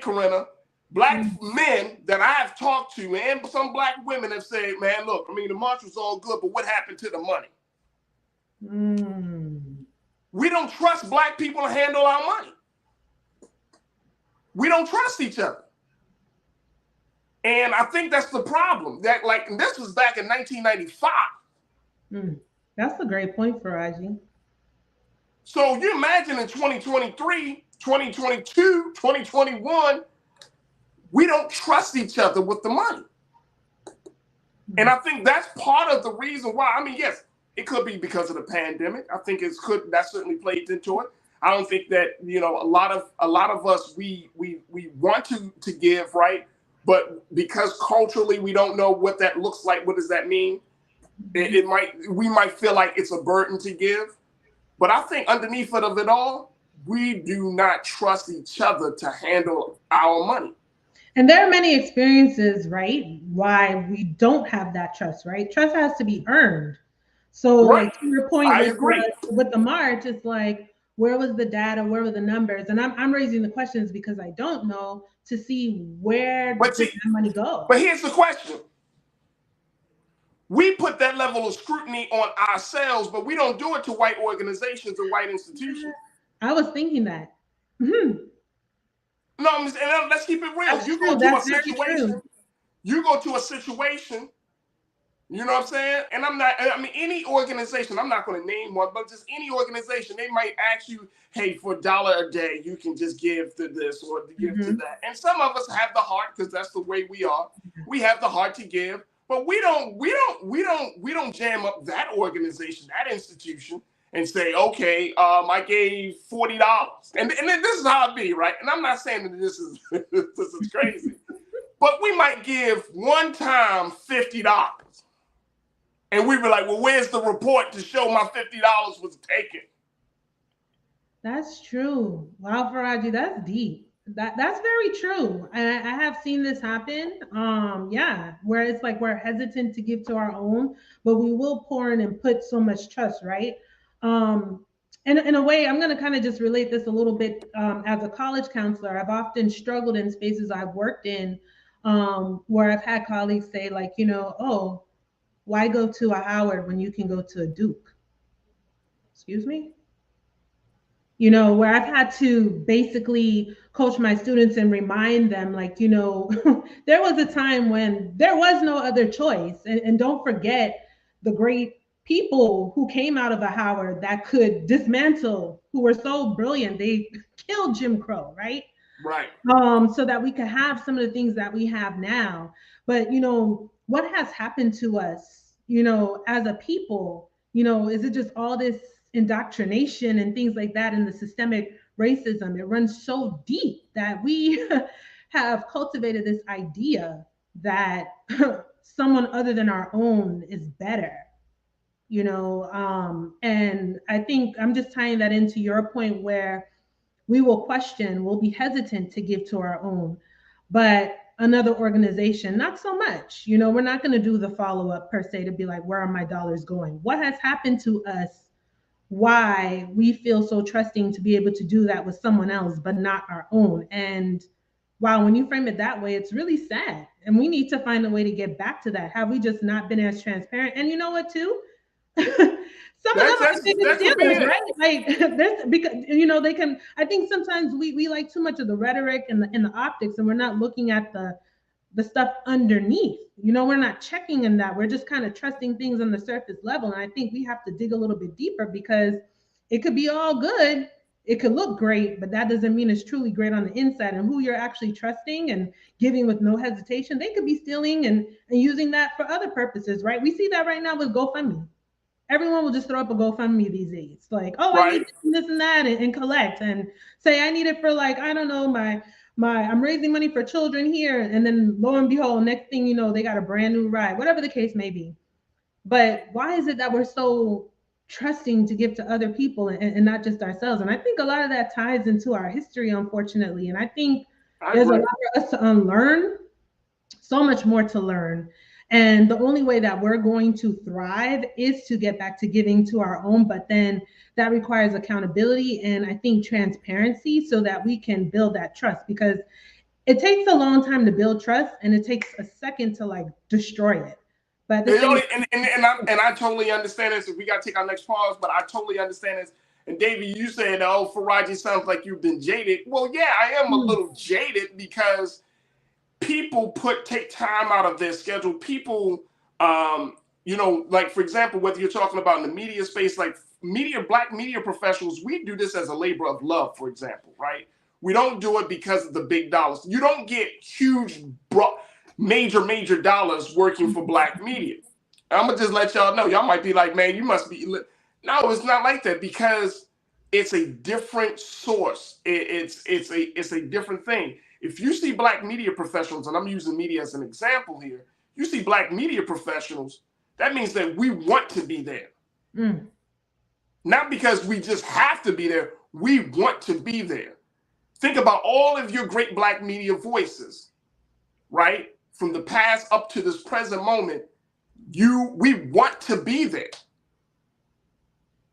Corinna, Black men that I've talked to and some Black women have said, man, look, the march was all good, but what happened to the money? We don't trust Black people to handle our money. We don't trust each other. And I think that's the problem. And this was back in 1995. That's a great point, Farajii. So you imagine in 2023, 2022, 2021, we don't trust each other with the money. And I think that's part of the reason why. Yes, it could be because of the pandemic. I think that certainly played into it. I don't think that, a lot of us, we want to give, right? But because culturally we don't know what that looks like, what does that mean? We might feel like it's a burden to give. But I think underneath of it all, we do not trust each other to handle our money. And there are many experiences, right, why we don't have that trust, right? Trust has to be earned. So right. Like to your point with the march, it's like, where was the data? Where were the numbers? And I'm raising the questions because I don't know, to see where does that money go. But here's the question. We put that level of scrutiny on ourselves, but we don't do it to white organizations or white institutions. I was thinking that. No, and let's keep it real. You go to a situation, you know what I'm saying? And any organization, I'm not going to name one, but just any organization, they might ask you, hey, for $1 a day, you can just give to this or give to that. And some of us have the heart, because that's the way we are. We have the heart to give. But we don't jam up that organization, that institution, and say, okay, I gave $40, and then this is how it be, right? And I'm not saying that this is this is crazy, but we might give one time $50, and we be like, well, where's the report to show my $50 was taken? That's true. Wow, Farajii, that's deep. That's very true. I have seen this happen. Yeah, where it's like we're hesitant to give to our own, but we will pour in and put so much trust, right? In a way, I'm going to kind of just relate this a little bit. As a college counselor, I've often struggled in spaces I've worked in, where I've had colleagues say, like, oh, why go to a Howard when you can go to a Duke? Excuse me? Where I've had to basically coach my students and remind them, like, there was a time when there was no other choice. And don't forget the great people who came out of a Howard that could dismantle, who were so brilliant, they killed Jim Crow, right? Right. So that we could have some of the things that we have now. But, what has happened to us, as a people, is it just all this indoctrination and things like that, and the systemic racism? It runs so deep that we have cultivated this idea that someone other than our own is better, and I think I'm just tying that into your point where we will question, we'll be hesitant to give to our own, but another organization, not so much. We're not going to do the follow-up per se to be like, where are my dollars going? What has happened to us? Why we feel so trusting to be able to do that with someone else, but not our own? And wow, when you frame it that way, it's really sad. And we need to find a way to get back to that. Have we just not been as transparent? And you know what, too? Some of them are biggest dealers, right? Like this, because they can. I think sometimes we like too much of the rhetoric and the optics, and we're not looking at the stuff underneath. We're not checking in that. We're just kind of trusting things on the surface level. And I think we have to dig a little bit deeper, because it could be all good. It could look great, but that doesn't mean it's truly great on the inside. And who you're actually trusting and giving with no hesitation, they could be stealing and using that for other purposes, right? We see that right now with GoFundMe. Everyone will just throw up a GoFundMe these days. It's like, oh, right. I need this and that, and collect and say, I need it for, like, I don't know, I'm raising money for children here. And then lo and behold, next thing you know, they got a brand new ride, whatever the case may be. But why is it that we're so trusting to give to other people and not just ourselves? And I think a lot of that ties into our history, unfortunately. And I think there's a lot for us to unlearn, so much more to learn. And the only way that we're going to thrive is to get back to giving to our own, but then that requires accountability and I think transparency, so that we can build that trust, because it takes a long time to build trust and it takes a second to, like, destroy it. But I totally understand this. We got to take our next pause, but I totally understand this. And Davey, you said, oh, Farajii, sounds like you've been jaded. Well, yeah, I am a little jaded, because people take time out of their schedule. People, like, for example, whether you're talking about in the media space, like Black media professionals, we do this as a labor of love, for example, right? We don't do it because of the big dollars. You don't get huge, major dollars working for Black media. I'm gonna just let y'all know. Y'all might be like, man, you must be. No, it's not like that, because it's a different source. It's a different thing. If you see Black media professionals, and I'm using media as an example here, you see Black media professionals, that means that we want to be there. Not because we just have to be there, we want to be there. Think about all of your great Black media voices, right? From the past up to this present moment, we want to be there.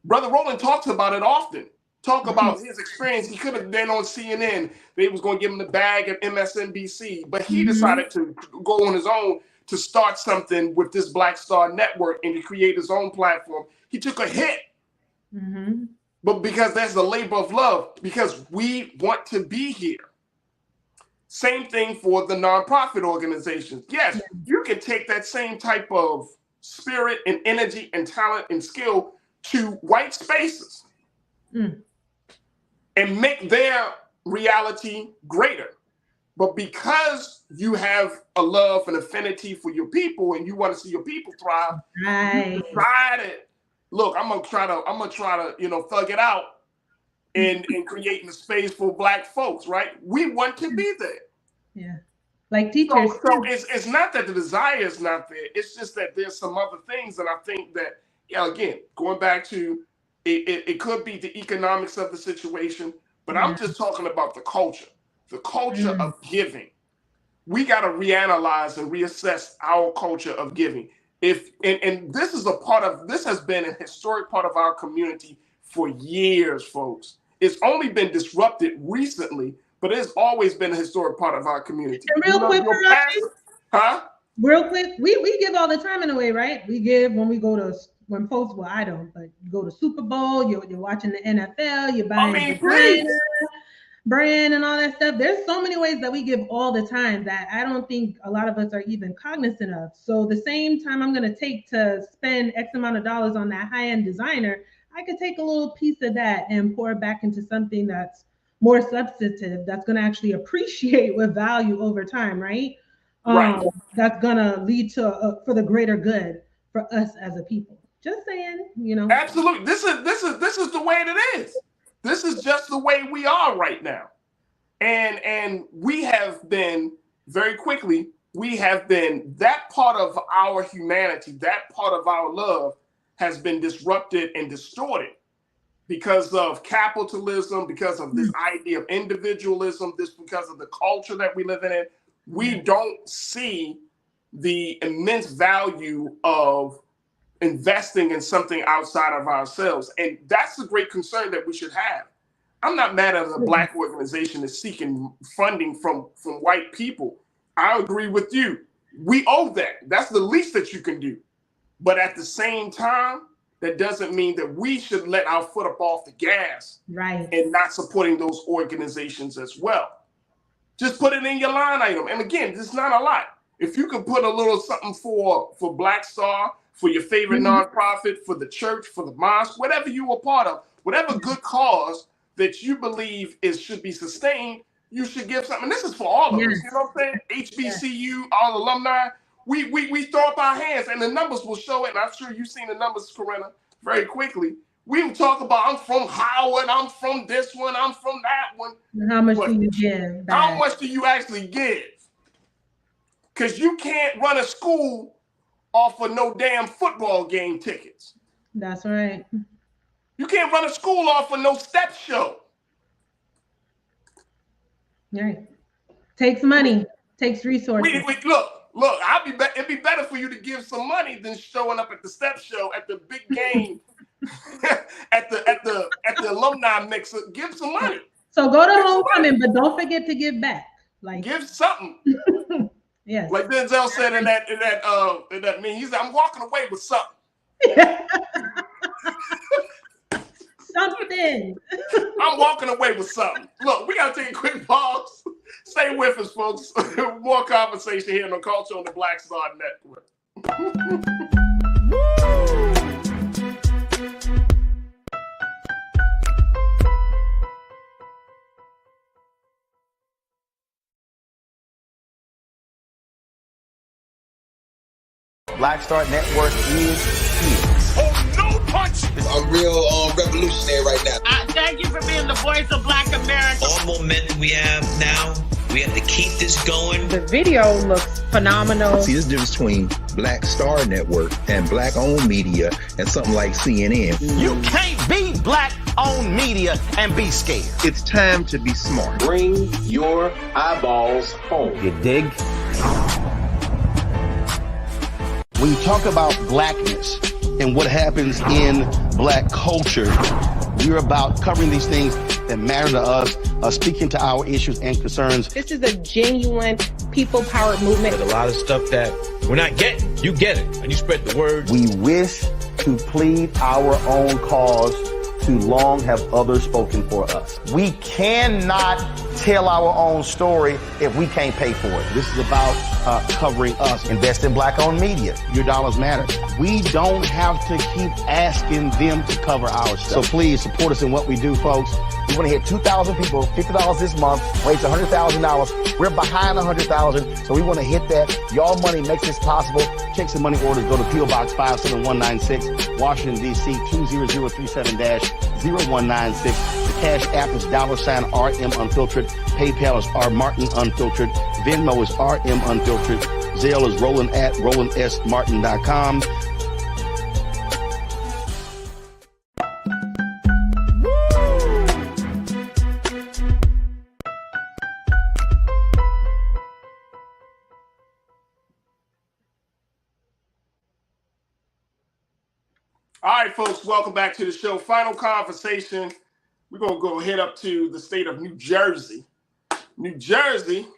Brother Roland talks about it often. Talk about his experience. He could have been on CNN. They was going to give him the bag at MSNBC, but he decided to go on his own to start something with this Black Star Network and to create his own platform. He took a hit, but because that's the labor of love, because we want to be here. Same thing for the nonprofit organizations. Yes, you can take that same type of spirit and energy and talent and skill to white spaces and make their reality greater. But because you have a love and affinity for your people and you want to see your people thrive, you decide it. Look, I'm gonna try to, you know, thug it out and creating a space for Black folks, right? We want to be there. Yeah. Like teachers. So it's not that the desire is not there. It's just that there's some other things, and I think that, again, going back to it could be the economics of the situation, but I'm just talking about the culture of giving. We got to reanalyze and reassess our culture of giving. And this is this has been a historic part of our community for years, folks. It's only been disrupted recently, but it's always been a historic part of our community. And real quick, real quick, we give all the time in a way, right? We give when we go to folks, well, I don't, but you go to Super Bowl, you're watching the NFL, you're buying brand and all that stuff. There's so many ways that we give all the time that I don't think a lot of us are even cognizant of. So the same time I'm going to take to spend X amount of dollars on that high-end designer, I could take a little piece of that and pour it back into something that's more substantive, that's going to actually appreciate with value over time, right? That's going to lead to for the greater good for us as a people. Just saying, you know. Absolutely. This is the way it is. This is just the way we are right now. And we have been, very quickly, that part of our humanity, that part of our love has been disrupted and distorted because of capitalism, because of this idea of individualism, because of the culture that we live in. We don't see the immense value of investing in something outside of ourselves. And that's a great concern that we should have. I'm not mad at a Black organization is seeking funding from white people. I agree with you. We owe that. That's the least that you can do. But at the same time, that doesn't mean that we should let our foot up off the gas and not supporting those organizations as well. Just put it in your line item. And again, this is not a lot. If you can put a little something for Black Star, for your favorite nonprofit, for the church, for the mosque, whatever you were part of, whatever good cause that you believe should be sustained, you should give something. And this is for all of us. You know what I'm saying? HBCU, all alumni. We throw up our hands, and the numbers will show it. And I'm sure you've seen the numbers, Corinna, very quickly. We can talk about, I'm from Howard, I'm from this one, I'm from that one. How much do you give? How much do you actually give? Because you can't run a school off of no damn football game tickets. That's right. You can't run a school off of no step show. Right. Takes money, takes resources. Look, it'd be better for you to give some money than showing up at the step show, at the big game, at the alumni mixer. Give some money. So go to homecoming, but don't forget to give back. Like, give something. Yes. Like Denzel said in that meme, he said, "I'm walking away with something." Something. I'm walking away with something. Look, we gotta take a quick pause. Stay with us, folks. More conversation here on the Culture on the Black Star Network. Black Star Network is here. Oh, no punch! I'm real revolutionary right now. Thank you for being the voice of Black America. All momentum we have now, we have to keep this going. The video looks phenomenal. See, this difference between Black Star Network and Black-owned media and something like CNN. You can't be Black-owned media and be scared. It's time to be smart. Bring your eyeballs home. You dig? When you talk about blackness and what happens in Black culture, we're about covering these things that matter to us, speaking to our issues and concerns. This is a genuine people-powered movement. There's a lot of stuff that we're not getting. You get it, and you spread the word. We wish to plead our own cause. Too long have others spoken for us. We cannot tell our own story if we can't pay for it. This is about covering us. Invest in Black-owned media. Your dollars matter. We don't have to keep asking them to cover our stuff. So please support us in what we do, folks. We want to hit 2,000 people, $50 this month, raise $100,000. We're behind 100,000, so we want to hit that. Y'all money makes this possible. Checks and money orders go to P.O. Box 57196, Washington, D.C. 20037-0196. The Cash App is $RM Unfiltered. PayPal is R Martin Unfiltered. Venmo is RM Unfiltered. Zelle is roland@rolandsmartin.com. All right, folks, welcome back to the show. Final conversation. We're going to go head up to the state of New Jersey. New Jersey,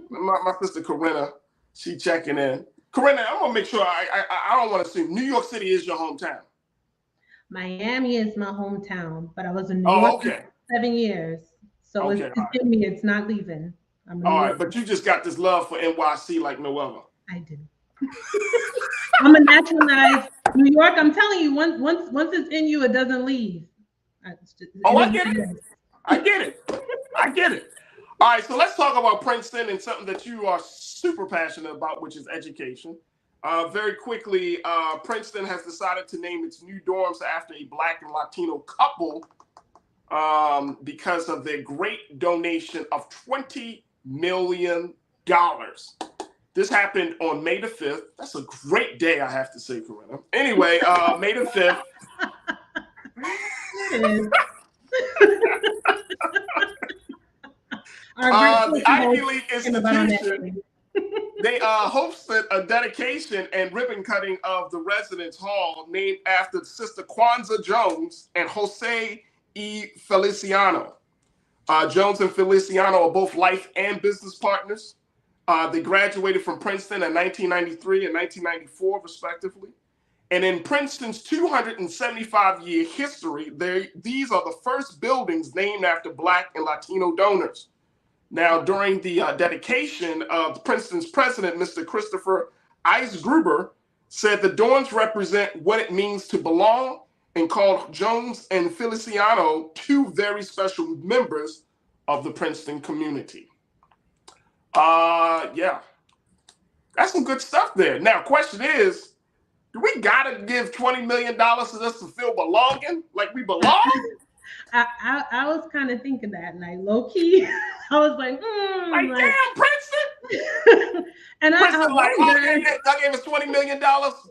my sister Corinna, she checking in. Corinna, I'm going to make sure, I don't want to assume, New York City is your hometown. Miami is my hometown, but I was in New York for 7 years. So it's in me, it's not leaving. All right, but you just got this love for NYC like no other. I do. I'm a naturalized New York. I'm telling you, once it's in you, it doesn't leave. I get it. I get it. All right, so let's talk about Princeton and something that you are super passionate about, which is education. Very quickly, Princeton has decided to name its new dorms after a Black and Latino couple because of their great donation of $20 million. This happened on May the 5th. That's a great day, I have to say, Corinna. Anyway, May the 5th. The Ivy League institution, they hosted a dedication and ribbon cutting of the Residence Hall named after Sister Kwanzaa Jones and Jose E. Feliciano. Jones and Feliciano are both life and business partners. They graduated from Princeton in 1993 and 1994, respectively. And in Princeton's 275-year history, these are the first buildings named after Black and Latino donors. Now, during the dedication, Princeton's president, Mr. Christopher Eisgruber, said the dorms represent what it means to belong and called Jones and Feliciano two very special members of the Princeton community. Yeah, that's some good stuff there. Now, question is, do we gotta give $20 million to us to feel belonging? Like we belong? I was kind of thinking that, like low key. I was like, damn, Princeton. And Princeton, y'all gave us $20 million.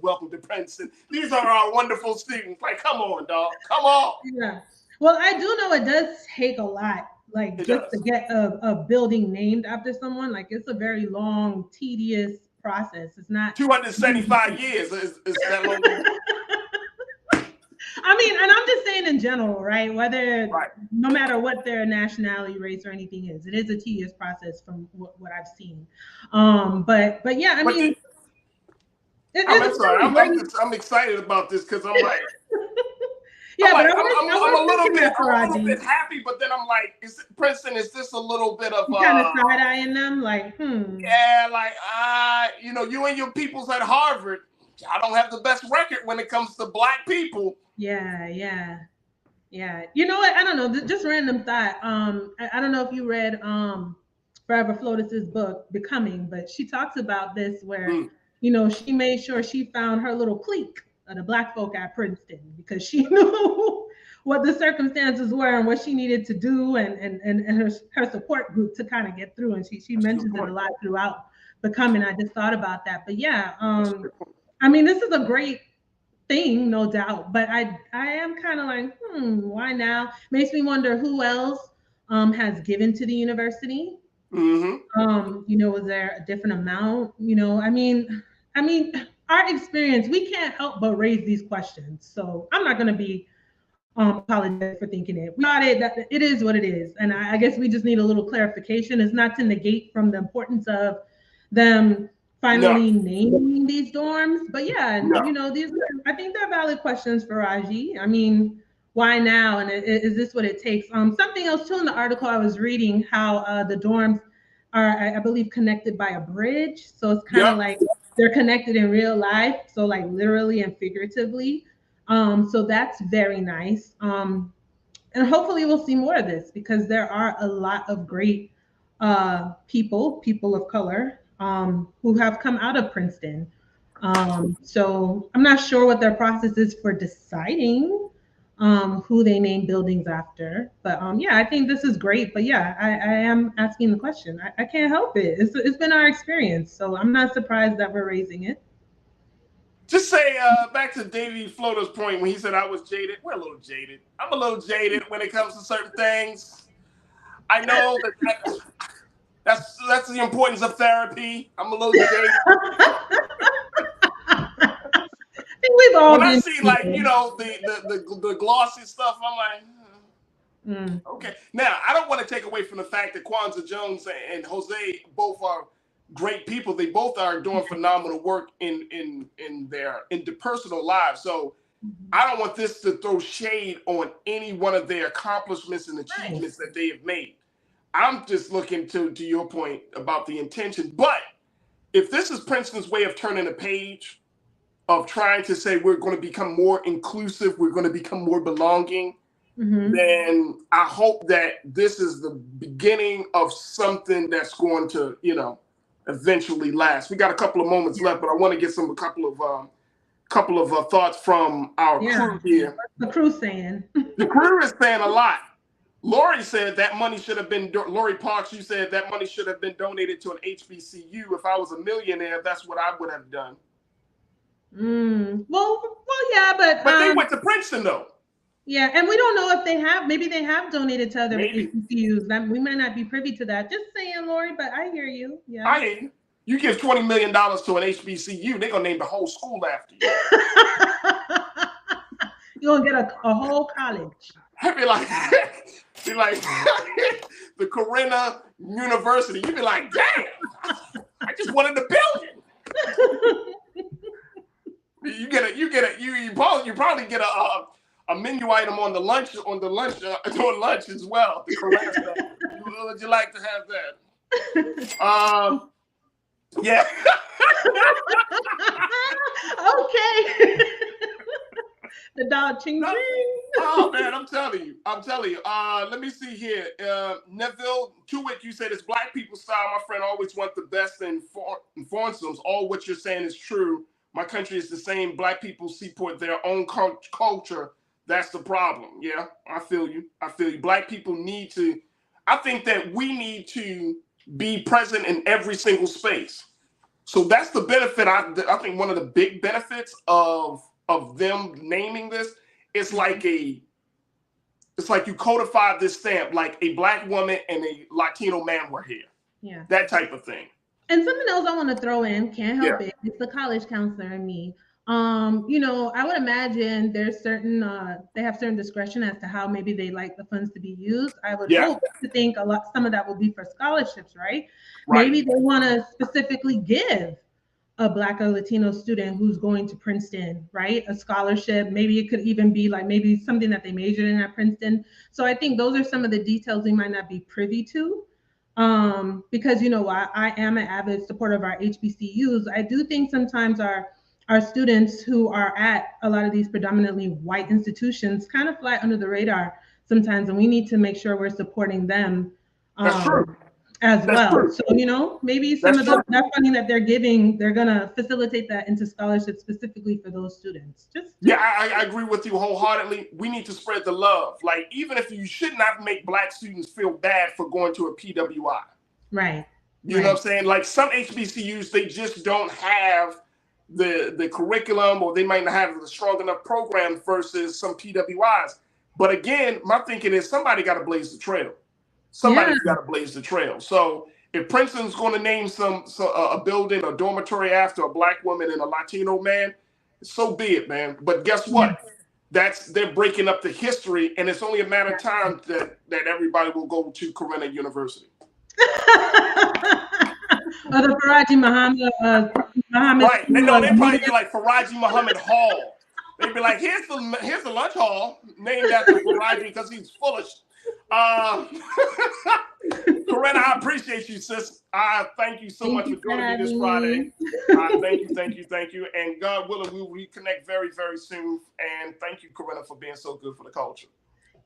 Welcome to Princeton. These are our wonderful students. Like, come on, dog. Come on. Yeah. Well, I do know it does take a lot. Like to get a building named after someone, like it's a very long, tedious process. It's not 275 years. Is that long? I mean, and I'm just saying in general, right? Whether no matter what their nationality, race, or anything is, it is a tedious process from what I've seen. But yeah, I mean, I'm excited about this because I'm like. Yeah, I'm a little bit happy, but then I'm like, Princeton, is this a little bit of kind of side-eyeing them? Like, Yeah, like, you and your peoples at Harvard, I don't have the best record when it comes to Black people. Yeah. You know what? I don't know. Just random thought. I don't know if you read Forever Flotus's book, Becoming, but she talks about this where, she made sure she found her little clique of the Black folk at Princeton because she knew what the circumstances were and what she needed to do and her support group to kind of get through. And she mentions it a lot throughout Becoming. I just thought about that. But yeah, I mean, this is a great thing, no doubt. But I am kind of like, why now? Makes me wonder who else has given to the university. Was there a different amount? I mean, our experience, we can't help but raise these questions. So I'm not going to be apologetic for thinking it. We got it. That it is what it is. And I guess we just need a little clarification. It's not to negate from the importance of them finally naming these dorms. But yeah, these, I think they're valid questions, Farajii. I mean, why now? And is this what it takes? Something else too in the article I was reading, how the dorms are, I believe, connected by a bridge. So it's kind of like they're connected in real life. So like literally and figuratively. So that's very nice. And hopefully we'll see more of this because there are a lot of great people of color who have come out of Princeton. So I'm not sure what their process is for deciding who they name buildings after. But yeah, I think this is great. But yeah, I am asking the question. I can't help it. It's been our experience. So I'm not surprised that we're raising it. Just say back to Davey Floater's point when he said I was jaded. We're a little jaded. I'm a little jaded when it comes to certain things. I know that's the importance of therapy. I'm a little jaded. I think we've all when I see like the glossy stuff, I'm like, okay. Now I don't want to take away from the fact that Kwanzaa Jones and Jose both are great people. They both are doing phenomenal work in their interpersonal lives. So I don't want this to throw shade on any one of their accomplishments and achievements that they have made. I'm just looking to your point about the intention. But if this is Princeton's way of turning a page, of trying to say we're going to become more inclusive, we're going to become more belonging, then I hope that this is the beginning of something that's going to, eventually last. We got a couple of moments left, but I want to get a couple of thoughts from our crew here. The crew saying. The crew is saying a lot. Lori said that money should have been, Lori Parks, you said that money should have been donated to an HBCU. If I was a millionaire, that's what I would have done. Well, yeah, but they went to Princeton though. Yeah, and we don't know if they have. Maybe they have donated to other HBCUs. We might not be privy to that. Just saying, Lori, but I hear you. Yeah, I hear you. You give $20 million to an HBCU, they're gonna name the whole school after you. You're gonna get a whole college. I'd be like the Corinna University. You'd be like, damn, I just wanted the building. You probably get a menu item on the lunch during lunch as well. The Corinna stuff. Would you like to have that? Yeah. Okay. The dog ching ching. Oh man, I'm telling you. Let me see here. Neville Tuick, you said it's black people style. My friend always want the best in forensics. All what you're saying is true. My country is the same. Black people support their own culture. That's the problem. Yeah, I feel you. Black people need to. I think that we need to be present in every single space. So that's the benefit. I think one of the big benefits of them naming this, it's like you codified this stamp, like a black woman and a Latino man were here. Yeah. That type of thing. And something else I want to throw in, can't help it. It's the college counselor in me. I would imagine there's certain they have certain discretion as to how maybe they like the funds to be used. I would hope to think some of that will be for scholarships, right? Maybe they want to specifically give a Black or Latino student who's going to Princeton, right? A scholarship. Maybe it could even be like maybe something that they majored in at Princeton. So I think those are some of the details we might not be privy to. Because I am an avid supporter of our HBCUs. I do think sometimes our students who are at a lot of these predominantly white institutions kind of fly under the radar sometimes, and we need to make sure we're supporting them as well. So maybe some of that funding that they're giving, they're gonna facilitate that into scholarships specifically for those students. I agree with you wholeheartedly. We need to spread the love. Like, even if you should not make Black students feel bad for going to a PWI. Right. You know what I'm saying? Like, some HBCUs, they just don't have the curriculum, or they might not have the strong enough program versus some PWIs. But again, my thinking is somebody got to blaze the trail. Somebody's got to blaze the trail. So if Princeton's going to name a building, a dormitory after a Black woman and a Latino man, so be it, man. But guess what? They're breaking up the history, and it's only a matter of time that everybody will go to Corinna University. The Farajii Muhammad. Right. They probably be like Farajii Muhammad Hall. They'd be like, here's the lunch hall named after Farajii because he's full of Corinna, I appreciate you, sis. Thank you so much for joining me this Friday. Thank you. And God willing, we will reconnect very, very soon. And thank you, Corinna, for being so good for the culture.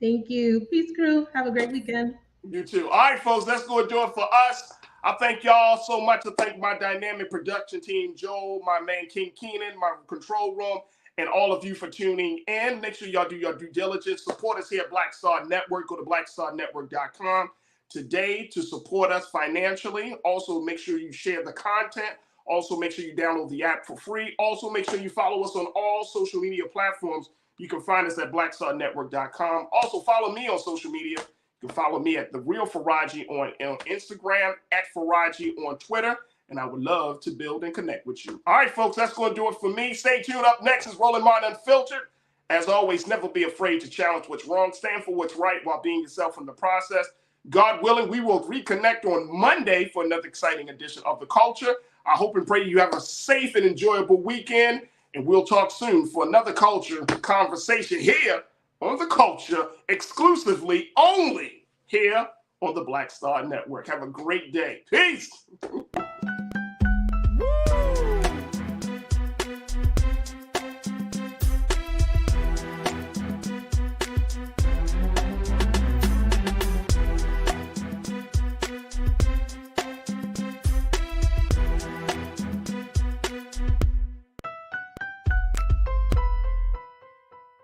Thank you. Peace, crew. Have a great weekend. You too. All right, folks, let's go and do it for us. I thank y'all so much. I thank my dynamic production team, Joel, my man King Keenan, my control room, and all of you for tuning in. Make sure y'all do your due diligence. Support us here at Black Star Network. Go to blackstarnetwork.com today to support us financially. Also, make sure you share the content. Also, make sure you download the app for free. Also, make sure you follow us on all social media platforms. You can find us at blackstarnetwork.com. Also, follow me on social media. You can follow me at The Real Farajii on Instagram, at Farajii on Twitter, and I would love to build and connect with you. All right, folks, that's going to do it for me. Stay tuned. Up next is Roland Martin Unfiltered. As always, never be afraid to challenge what's wrong. Stand for what's right while being yourself in the process. God willing, we will reconnect on Monday for another exciting edition of The Culture. I hope and pray you have a safe and enjoyable weekend, and we'll talk soon for another culture conversation here on The Culture, exclusively only here on the Black Star Network. Have a great day. Peace.